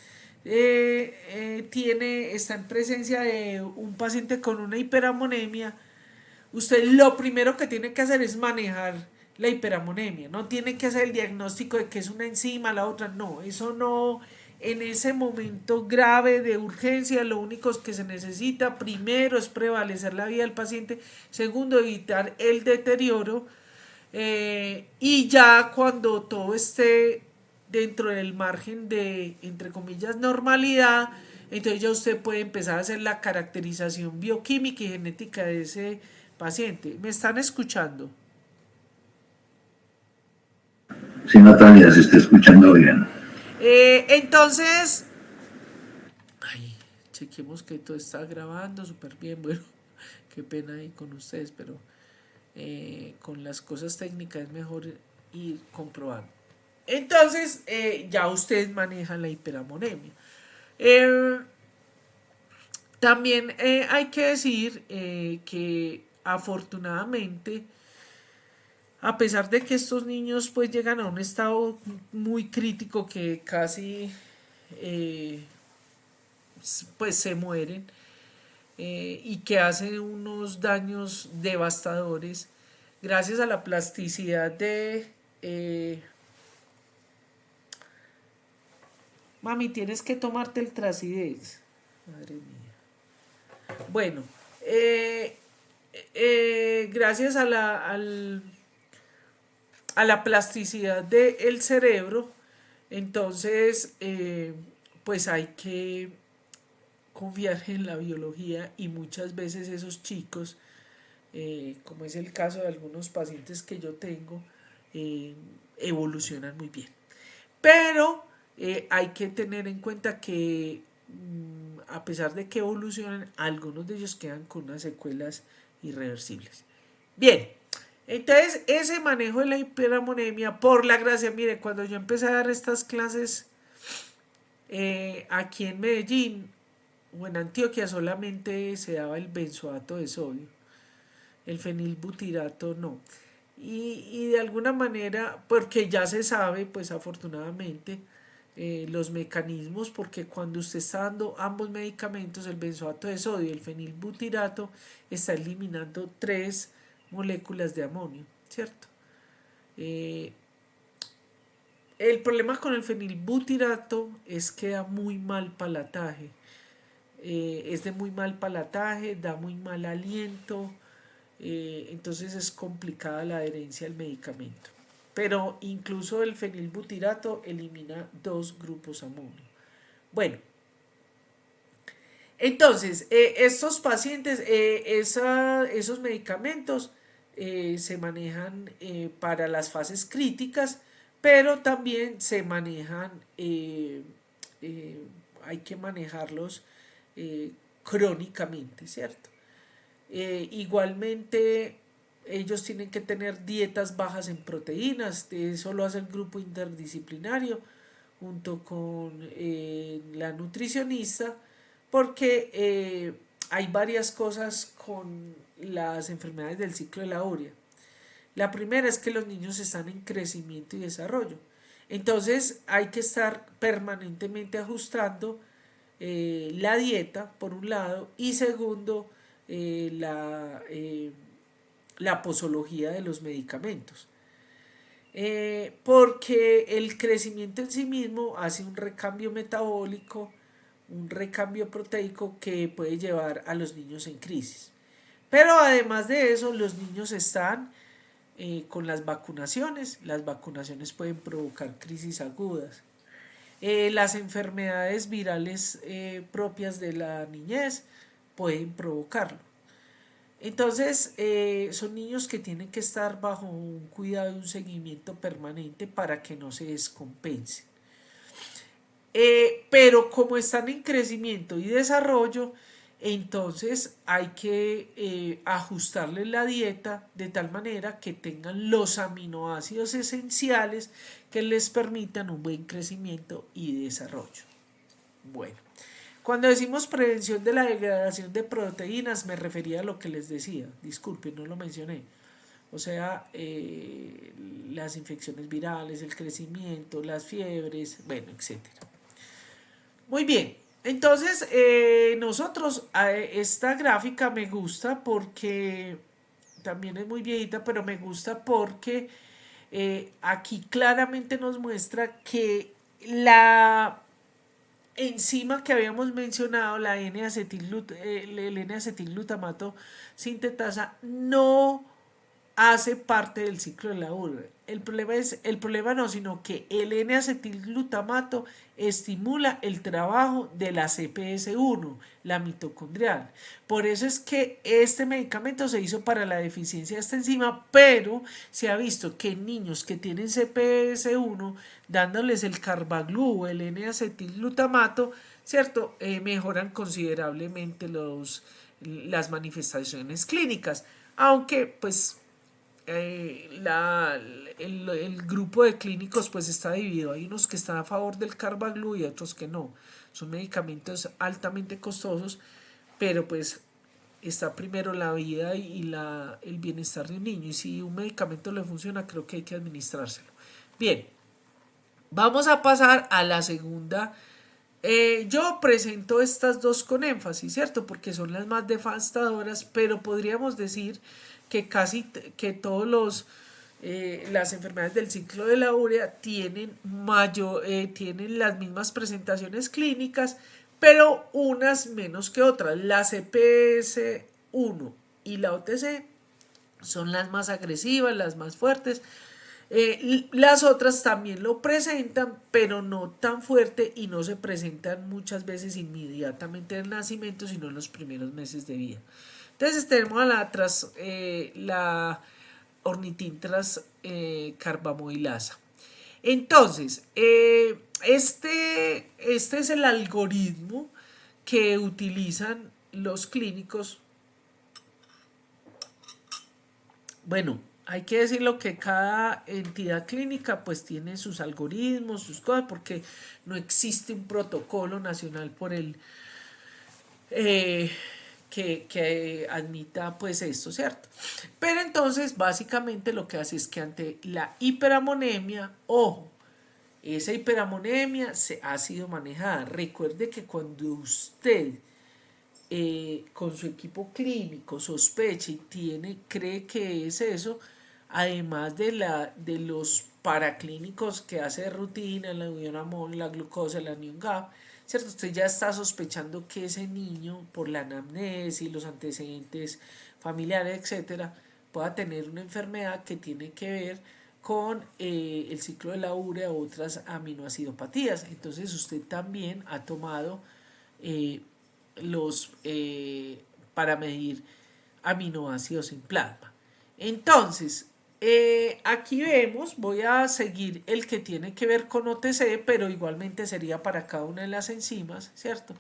está en presencia de un paciente con una hiperamonemia, usted lo primero que tiene que hacer es manejar la hiperamonemia. No tiene que hacer el diagnóstico de que es una enzima, la otra. No, eso no. En ese momento grave de urgencia, lo único que se necesita primero es prevalecer la vida del paciente. Segundo, evitar el deterioro. Y ya cuando todo esté dentro del margen de, entre comillas, normalidad, entonces ya usted puede empezar a hacer la caracterización bioquímica y genética de ese paciente. ¿Me están escuchando? Sí, Natalia, se está escuchando bien. Entonces, ay, chequemos que todo está grabando súper bien. Bueno, qué pena ahí con ustedes, pero con las cosas técnicas es mejor ir comprobando. Entonces, ya ustedes manejan la hiperamonemia. Eh, También hay que decir que afortunadamente, a pesar de que estos niños pues llegan a un estado muy crítico que casi eh, pues se mueren y que hacen unos daños devastadores, gracias a la plasticidad de... mami, tienes que tomarte el Trasidex. Madre mía. Bueno, gracias a la plasticidad del cerebro, entonces, pues hay que confiar en la biología y muchas veces esos chicos, como es el caso de algunos pacientes que yo tengo, eh, evolucionan muy bien. Pero hay que tener en cuenta que a pesar de que evolucionan, algunos de ellos quedan con unas secuelas irreversibles. Bien, entonces ese manejo de la hiperamonemia, por la gracia, mire, cuando yo empecé a dar estas clases aquí en Medellín o en Antioquia solamente se daba el benzoato de sodio, el fenilbutirato no. Y de alguna manera, porque ya se sabe, pues afortunadamente, los mecanismos, porque cuando usted está dando ambos medicamentos, el benzoato de sodio y el fenilbutirato, está eliminando 3 moléculas de amonio, ¿cierto? Eh, el problema con el fenilbutirato es que da muy mal palataje. Es de muy mal palataje, da muy mal aliento, entonces es complicada la adherencia al medicamento. Pero incluso el fenilbutirato elimina 2 grupos amonio. Bueno, entonces estos pacientes, esos medicamentos se manejan para las fases críticas, pero también se manejan, eh, hay que manejarlos eh, crónicamente, ¿cierto? Igualmente, ellos tienen que tener dietas bajas en proteínas, eso lo hace el grupo interdisciplinario junto con la nutricionista, porque hay varias cosas con las enfermedades del ciclo de la urea. La primera es que los niños están en crecimiento y desarrollo. Entonces hay que estar permanentemente ajustando la dieta, por un lado, y segundo, la posología de los medicamentos. Porque el crecimiento en sí mismo hace un recambio metabólico, un recambio proteico que puede llevar a los niños en crisis. Pero además de eso, los niños están con las vacunaciones. Las vacunaciones pueden provocar crisis agudas. Las enfermedades virales propias de la niñez pueden provocarlo. Entonces, son niños que tienen que estar bajo un cuidado y un seguimiento permanente para que no se descompensen. Pero como están en crecimiento y desarrollo, entonces hay que ajustarles la dieta de tal manera que tengan los aminoácidos esenciales que les permitan un buen crecimiento y desarrollo. Bueno, cuando decimos prevención de la degradación de proteínas, me refería a lo que les decía, disculpen, no lo mencioné. O sea, las infecciones virales, el crecimiento, las fiebres, bueno, etcétera. Muy bien, entonces nosotros, esta gráfica me gusta porque también es muy viejita, pero me gusta porque aquí claramente nos muestra que la enzima que habíamos mencionado, la el N-acetilglutamato sintetasa, no hace parte del ciclo de la urea. El problema no, sino que el N-acetilglutamato estimula el trabajo de la CPS1, la mitocondrial. Por eso es que este medicamento se hizo para la deficiencia de esta enzima, pero se ha visto que en niños que tienen CPS1, dándoles el carbaglu o el N-acetilglutamato, ¿cierto? Mejoran considerablemente las manifestaciones clínicas. Aunque, pues, el grupo de clínicos pues está dividido. Hay unos que están a favor del carbaglu y otros que no. Son medicamentos altamente costosos, pero pues está primero la vida y el bienestar de un niño. Y si un medicamento le funciona, creo que hay que administrárselo. Bien, vamos a pasar a la segunda. Yo presento estas dos con énfasis, ¿cierto? Porque son las más devastadoras, pero podríamos decir que casi que todos las enfermedades del ciclo de la urea tienen las mismas presentaciones clínicas, pero unas menos que otras. La CPS1 y la OTC son las más agresivas, las más fuertes. Las otras también lo presentan, pero no tan fuerte y no se presentan muchas veces inmediatamente en el nacimiento, sino en los primeros meses de vida. Entonces tenemos a la ornitintras carbamidasa. Entonces, este es el algoritmo que utilizan los clínicos. Bueno, hay que decirlo que cada entidad clínica pues tiene sus algoritmos, sus cosas, porque no existe un protocolo nacional por el que admita pues esto, ¿cierto? Pero entonces básicamente lo que hace es que ante la hiperamonemia, ojo, esa hiperamonemia ha sido manejada. Recuerde que cuando usted con su equipo clínico sospecha y cree que es eso, además de los paraclínicos que hace de rutina, la unionamol, la glucosa, la NIONGAP, ¿cierto? Usted ya está sospechando que ese niño, por la anamnesis, los antecedentes familiares, etcétera, pueda tener una enfermedad que tiene que ver con el ciclo de la urea u otras aminoacidopatías. Entonces usted también ha tomado los para medir aminoácidos en plasma. Entonces, aquí vemos, voy a seguir el que tiene que ver con OTC, pero igualmente sería para cada una de las enzimas, ¿cierto?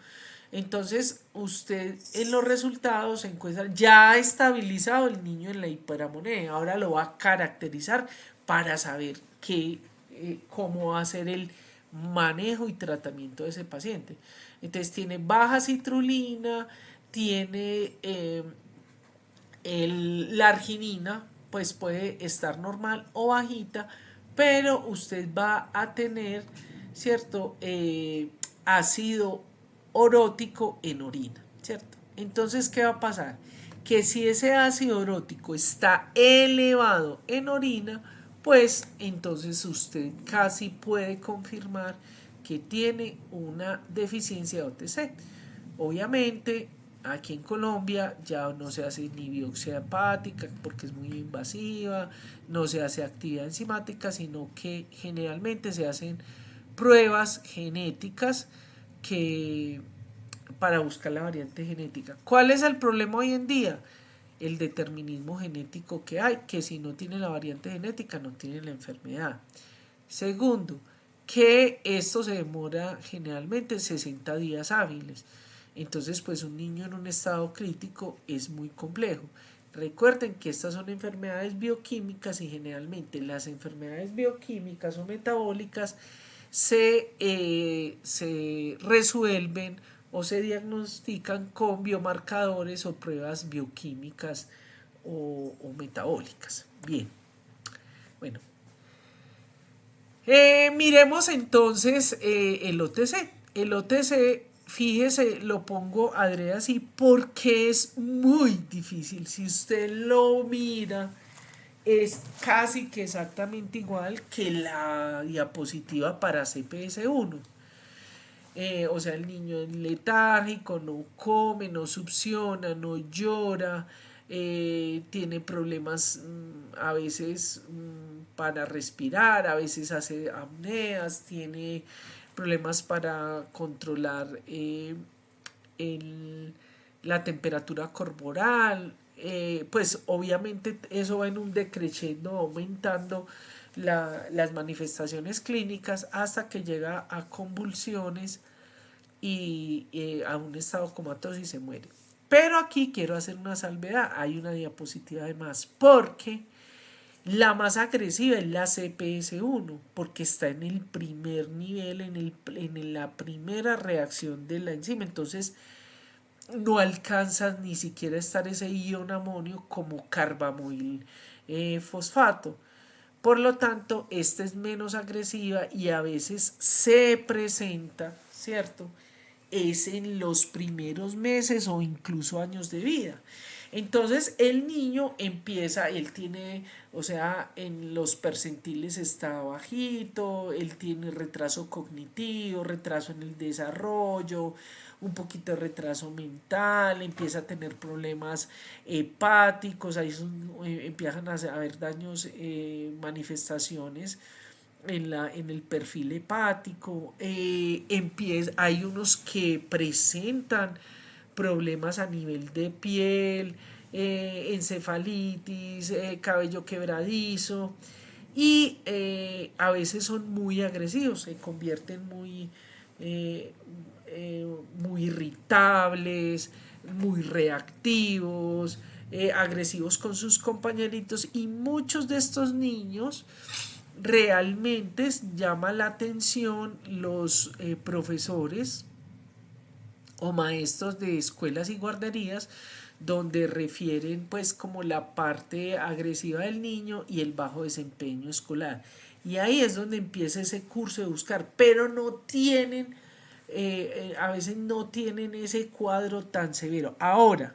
Entonces, usted en los resultados se encuentra ya estabilizado el niño en la hiperamonea. Ahora lo va a caracterizar para saber cómo va a ser el manejo y tratamiento de ese paciente. Entonces, tiene baja citrulina, tiene la arginina, pues puede estar normal o bajita, pero usted va a tener, ¿cierto? Ácido orótico en orina, ¿cierto? Entonces, ¿qué va a pasar? Que si ese ácido orótico está elevado en orina, pues entonces usted casi puede confirmar que tiene una deficiencia de OTC. Obviamente, aquí en Colombia ya no se hace ni biopsia hepática porque es muy invasiva, no se hace actividad enzimática, sino que generalmente se hacen pruebas genéticas que para buscar la variante genética. ¿Cuál es el problema hoy en día? El determinismo genético que hay, que si no tiene la variante genética no tiene la enfermedad. Segundo, que esto se demora generalmente 60 días hábiles. Entonces, pues un niño en un estado crítico es muy complejo. Recuerden que estas son enfermedades bioquímicas y generalmente las enfermedades bioquímicas o metabólicas se resuelven o se diagnostican con biomarcadores o pruebas bioquímicas o metabólicas. Bien, bueno. Miremos entonces el OTC. El OTC, fíjese, lo pongo adrede así porque es muy difícil. Si usted lo mira, es casi que exactamente igual que la diapositiva para CPS1. O sea, el niño es letárgico, no come, no succiona, no llora, tiene problemas a veces para respirar, a veces hace apneas, tiene problemas para controlar la temperatura corporal. Pues obviamente eso va en un decreciendo, aumentando las manifestaciones clínicas hasta que llega a convulsiones y a un estado comatoso y se muere. Pero aquí quiero hacer una salvedad, hay una diapositiva de más, porque la más agresiva es la CPS1, porque está en el primer nivel, en la primera reacción de la enzima. Entonces, no alcanza ni siquiera a estar ese ion amonio como carbamoil fosfato. Por lo tanto, esta es menos agresiva y a veces se presenta, ¿cierto? Es en los primeros meses o incluso años de vida. Entonces el niño empieza, él tiene, o sea, en los percentiles está bajito, él tiene retraso cognitivo, retraso en el desarrollo, un poquito de retraso mental, empieza a tener problemas hepáticos, ahí empiezan a haber daños, manifestaciones en el perfil hepático, hay unos que presentan problemas a nivel de piel, encefalitis, cabello quebradizo y a veces son muy agresivos, se convierten eh, muy irritables, muy reactivos, agresivos con sus compañeritos y muchos de estos niños realmente llama la atención los profesores o maestros de escuelas y guarderías donde refieren pues como la parte agresiva del niño y el bajo desempeño escolar. Y ahí es donde empieza ese curso de buscar, pero no tienen, a veces no tienen ese cuadro tan severo. Ahora,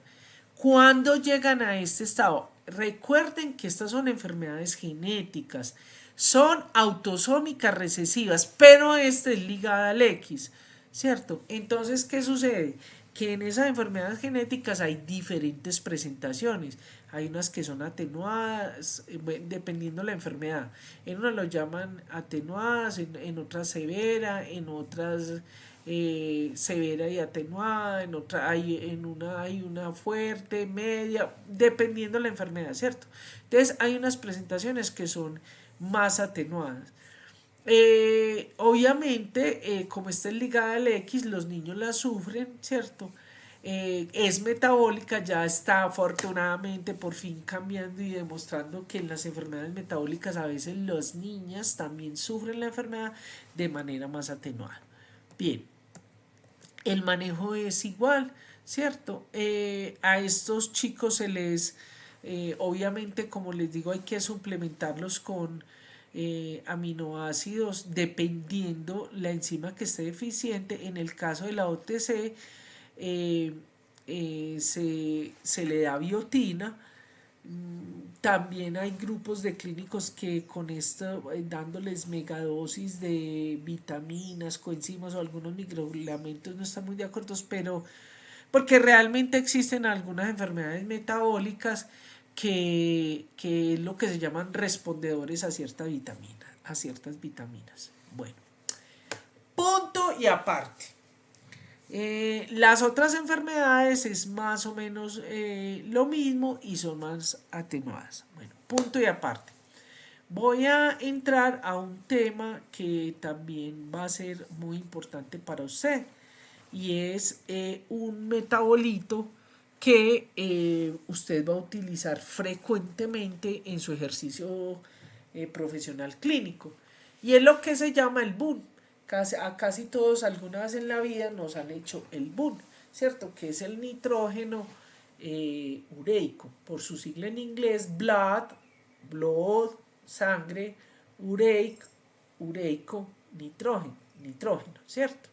cuando llegan a este estado, recuerden que estas son enfermedades genéticas, son autosómicas recesivas, pero esta es ligada al X, ¿cierto? Entonces, ¿qué sucede? Que en esas enfermedades genéticas hay diferentes presentaciones. Hay unas que son atenuadas, dependiendo de la enfermedad. En unas lo llaman atenuadas, en otras severa, en otras severa y atenuada, en una hay una fuerte, media, dependiendo de la enfermedad, ¿cierto? Entonces hay unas presentaciones que son más atenuadas. Obviamente, como está ligada al X, los niños la sufren, ¿cierto? Es metabólica, ya está afortunadamente por fin cambiando y demostrando que en las enfermedades metabólicas a veces las niñas también sufren la enfermedad de manera más atenuada. Bien, el manejo es igual, ¿cierto? A estos chicos se les, obviamente, como les digo, hay que suplementarlos con aminoácidos dependiendo la enzima que esté deficiente. En el caso de la OTC, se le da biotina. También hay grupos de clínicos que con esto, dándoles megadosis de vitaminas, coenzimas o algunos microelementos, no están muy de acuerdo, pero porque realmente existen algunas enfermedades metabólicas que es lo que se llaman respondedores a cierta vitamina, a ciertas vitaminas. Bueno, punto y aparte. Las otras enfermedades es más o menos lo mismo y son más atenuadas. Bueno, punto y aparte. Voy a entrar a un tema que también va a ser muy importante para usted y es un metabolito que usted va a utilizar frecuentemente en su ejercicio profesional clínico y es lo que se llama el BUN. A casi todos alguna vez en la vida nos han hecho el BUN, ¿cierto? Que es el nitrógeno ureico, por su sigla en inglés, blood, sangre, ureico, nitrógeno, ¿cierto?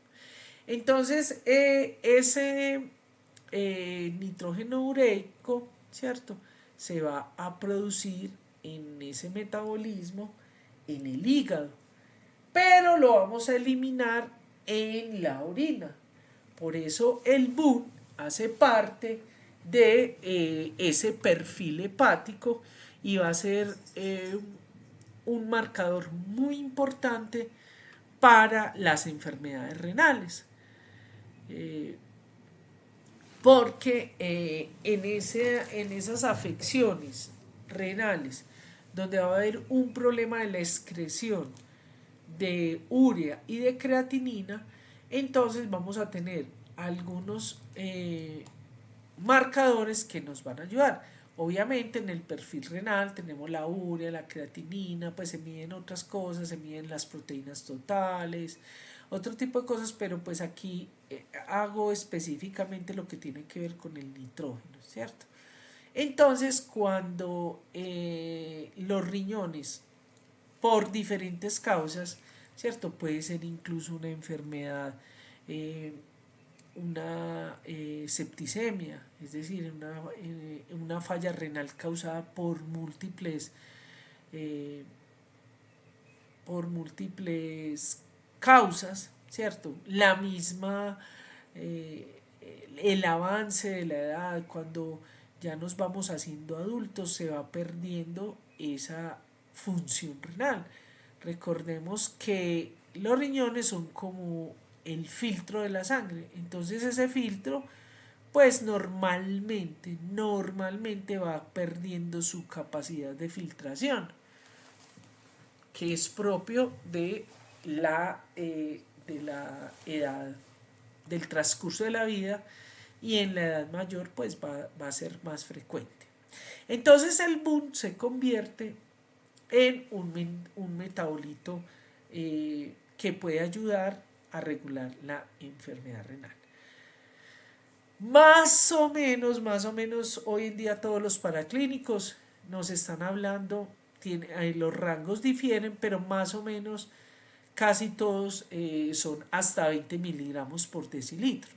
Entonces, ese nitrógeno ureico, ¿cierto? Se va a producir en ese metabolismo en el hígado, pero lo vamos a eliminar en la orina. Por eso el BUN hace parte de ese perfil hepático y va a ser un marcador muy importante para las enfermedades renales. Porque en esas afecciones renales, donde va a haber un problema de la excreción de urea y de creatinina, entonces vamos a tener algunos marcadores que nos van a ayudar. Obviamente en el perfil renal tenemos la urea, la creatinina, pues se miden otras cosas, se miden las proteínas totales, otro tipo de cosas, pero pues aquí hago específicamente lo que tiene que ver con el nitrógeno, ¿cierto? Entonces cuando los riñones, por diferentes causas, ¿cierto? Puede ser incluso una enfermedad, una septicemia, es decir, una falla renal causada eh, por múltiples causas, ¿cierto? La misma el avance de la edad, cuando ya nos vamos haciendo adultos, se va perdiendo esa función renal. Recordemos que los riñones son como el filtro de la sangre, entonces ese filtro pues normalmente va perdiendo su capacidad de filtración, que es propio de la edad, del transcurso de la vida, y en la edad mayor pues va a ser más frecuente. Entonces el boom se convierte en un metabolito que puede ayudar a regular la enfermedad renal. Más o menos, hoy en día todos los paraclínicos nos están hablando, los rangos difieren, pero más o menos casi todos son hasta 20 miligramos por decilitro.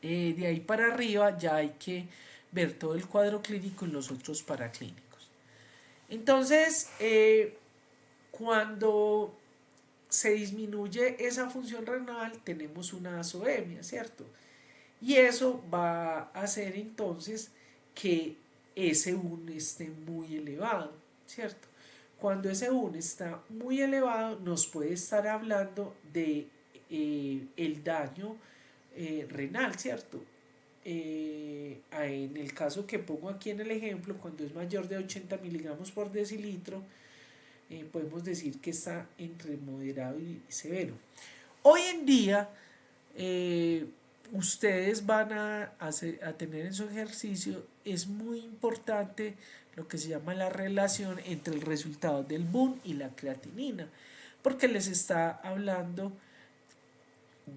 De ahí para arriba ya hay que ver todo el cuadro clínico y los otros paraclínicos. Entonces, cuando se disminuye esa función renal, tenemos una azoemia, ¿cierto? Y eso va a hacer entonces que ese UN esté muy elevado, ¿cierto? Cuando ese UN está muy elevado, nos puede estar hablando de el daño renal, ¿cierto? En el caso que pongo aquí en el ejemplo, cuando es mayor de 80 miligramos por decilitro, podemos decir que está entre moderado y severo. Hoy en día, ustedes van a tener en su ejercicio, es muy importante lo que se llama la relación entre el resultado del BUN y la creatinina, porque les está hablando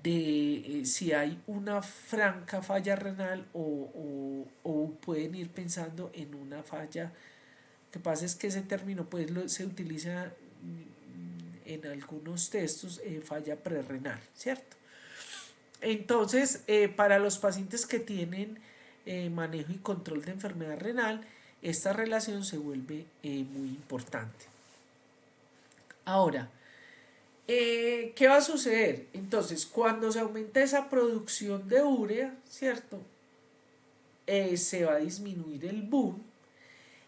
de si hay una franca falla renal o pueden ir pensando en una falla. Lo que pasa es que ese término pues se utiliza en algunos textos, falla prerrenal, ¿cierto? Entonces, para los pacientes que tienen manejo y control de enfermedad renal, esta relación se vuelve muy importante. Ahora, ¿qué va a suceder? Entonces, cuando se aumenta esa producción de urea, ¿cierto? Se va a disminuir el boom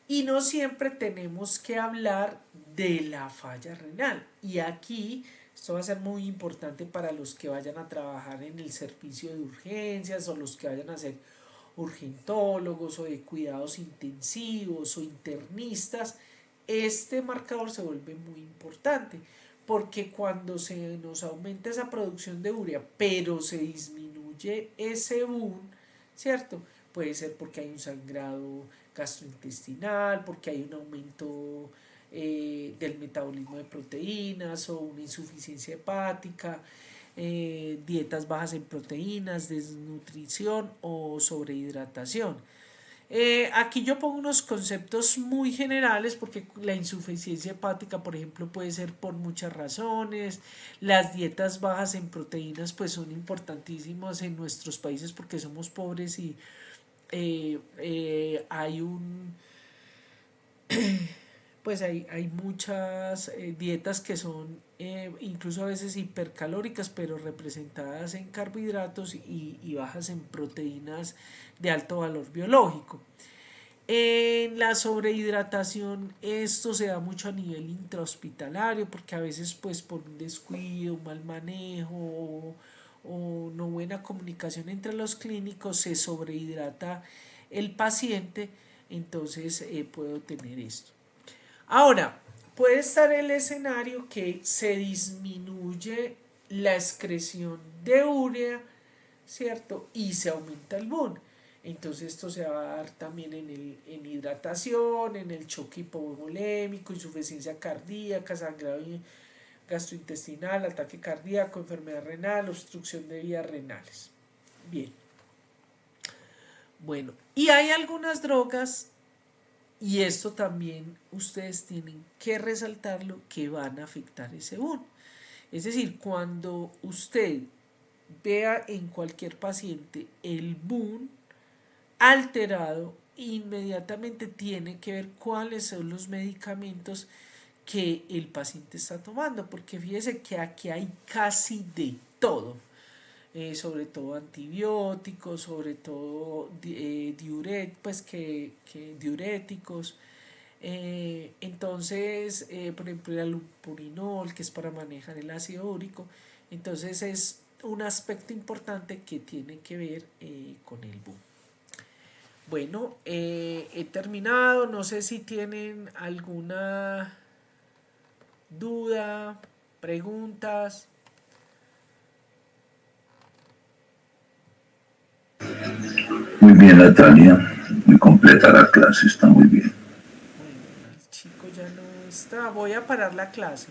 y no siempre tenemos que hablar de la falla renal. Y aquí esto va a ser muy importante para los que vayan a trabajar en el servicio de urgencias o los que vayan a ser urgentólogos o de cuidados intensivos o internistas. Este marcador se vuelve muy importante porque cuando se nos aumenta esa producción de urea pero se disminuye ese boom, ¿cierto? Puede ser porque hay un sangrado gastrointestinal, porque hay un aumento del metabolismo de proteínas o una insuficiencia hepática, dietas bajas en proteínas, desnutrición o sobrehidratación. Aquí yo pongo unos conceptos muy generales porque la insuficiencia hepática, por ejemplo, puede ser por muchas razones. Las dietas bajas en proteínas pues son importantísimas en nuestros países porque somos pobres y hay un pues hay muchas dietas que son incluso a veces hipercalóricas, pero representadas en carbohidratos y bajas en proteínas de alto valor biológico. En la sobrehidratación esto se da mucho a nivel intrahospitalario porque a veces pues por un descuido, un mal manejo o no buena comunicación entre los clínicos se sobrehidrata el paciente, entonces puedo tener esto. Ahora, puede estar el escenario que se disminuye la excreción de urea, ¿cierto? Y se aumenta el BUN. Entonces esto se va a dar también en hidratación, en el choque hipovolémico, insuficiencia cardíaca, sangrado gastrointestinal, ataque cardíaco, enfermedad renal, obstrucción de vías renales. Bien. Bueno, y hay algunas drogas, y esto también ustedes tienen que resaltarlo, que van a afectar ese BUN. Es decir, cuando usted vea en cualquier paciente el BUN alterado, inmediatamente tiene que ver cuáles son los medicamentos que el paciente está tomando, porque fíjese que aquí hay casi de todo. sobre todo antibióticos, sobre todo diuréticos. Entonces, por ejemplo, el allopurinol, que es para manejar el ácido úrico. Entonces es un aspecto importante que tiene que ver con el boom. Bueno, he terminado. No sé si tienen alguna duda, preguntas. Muy bien, Natalia. Muy completa la clase, está muy bien. Bueno, el chico ya no está. Voy a parar la clase.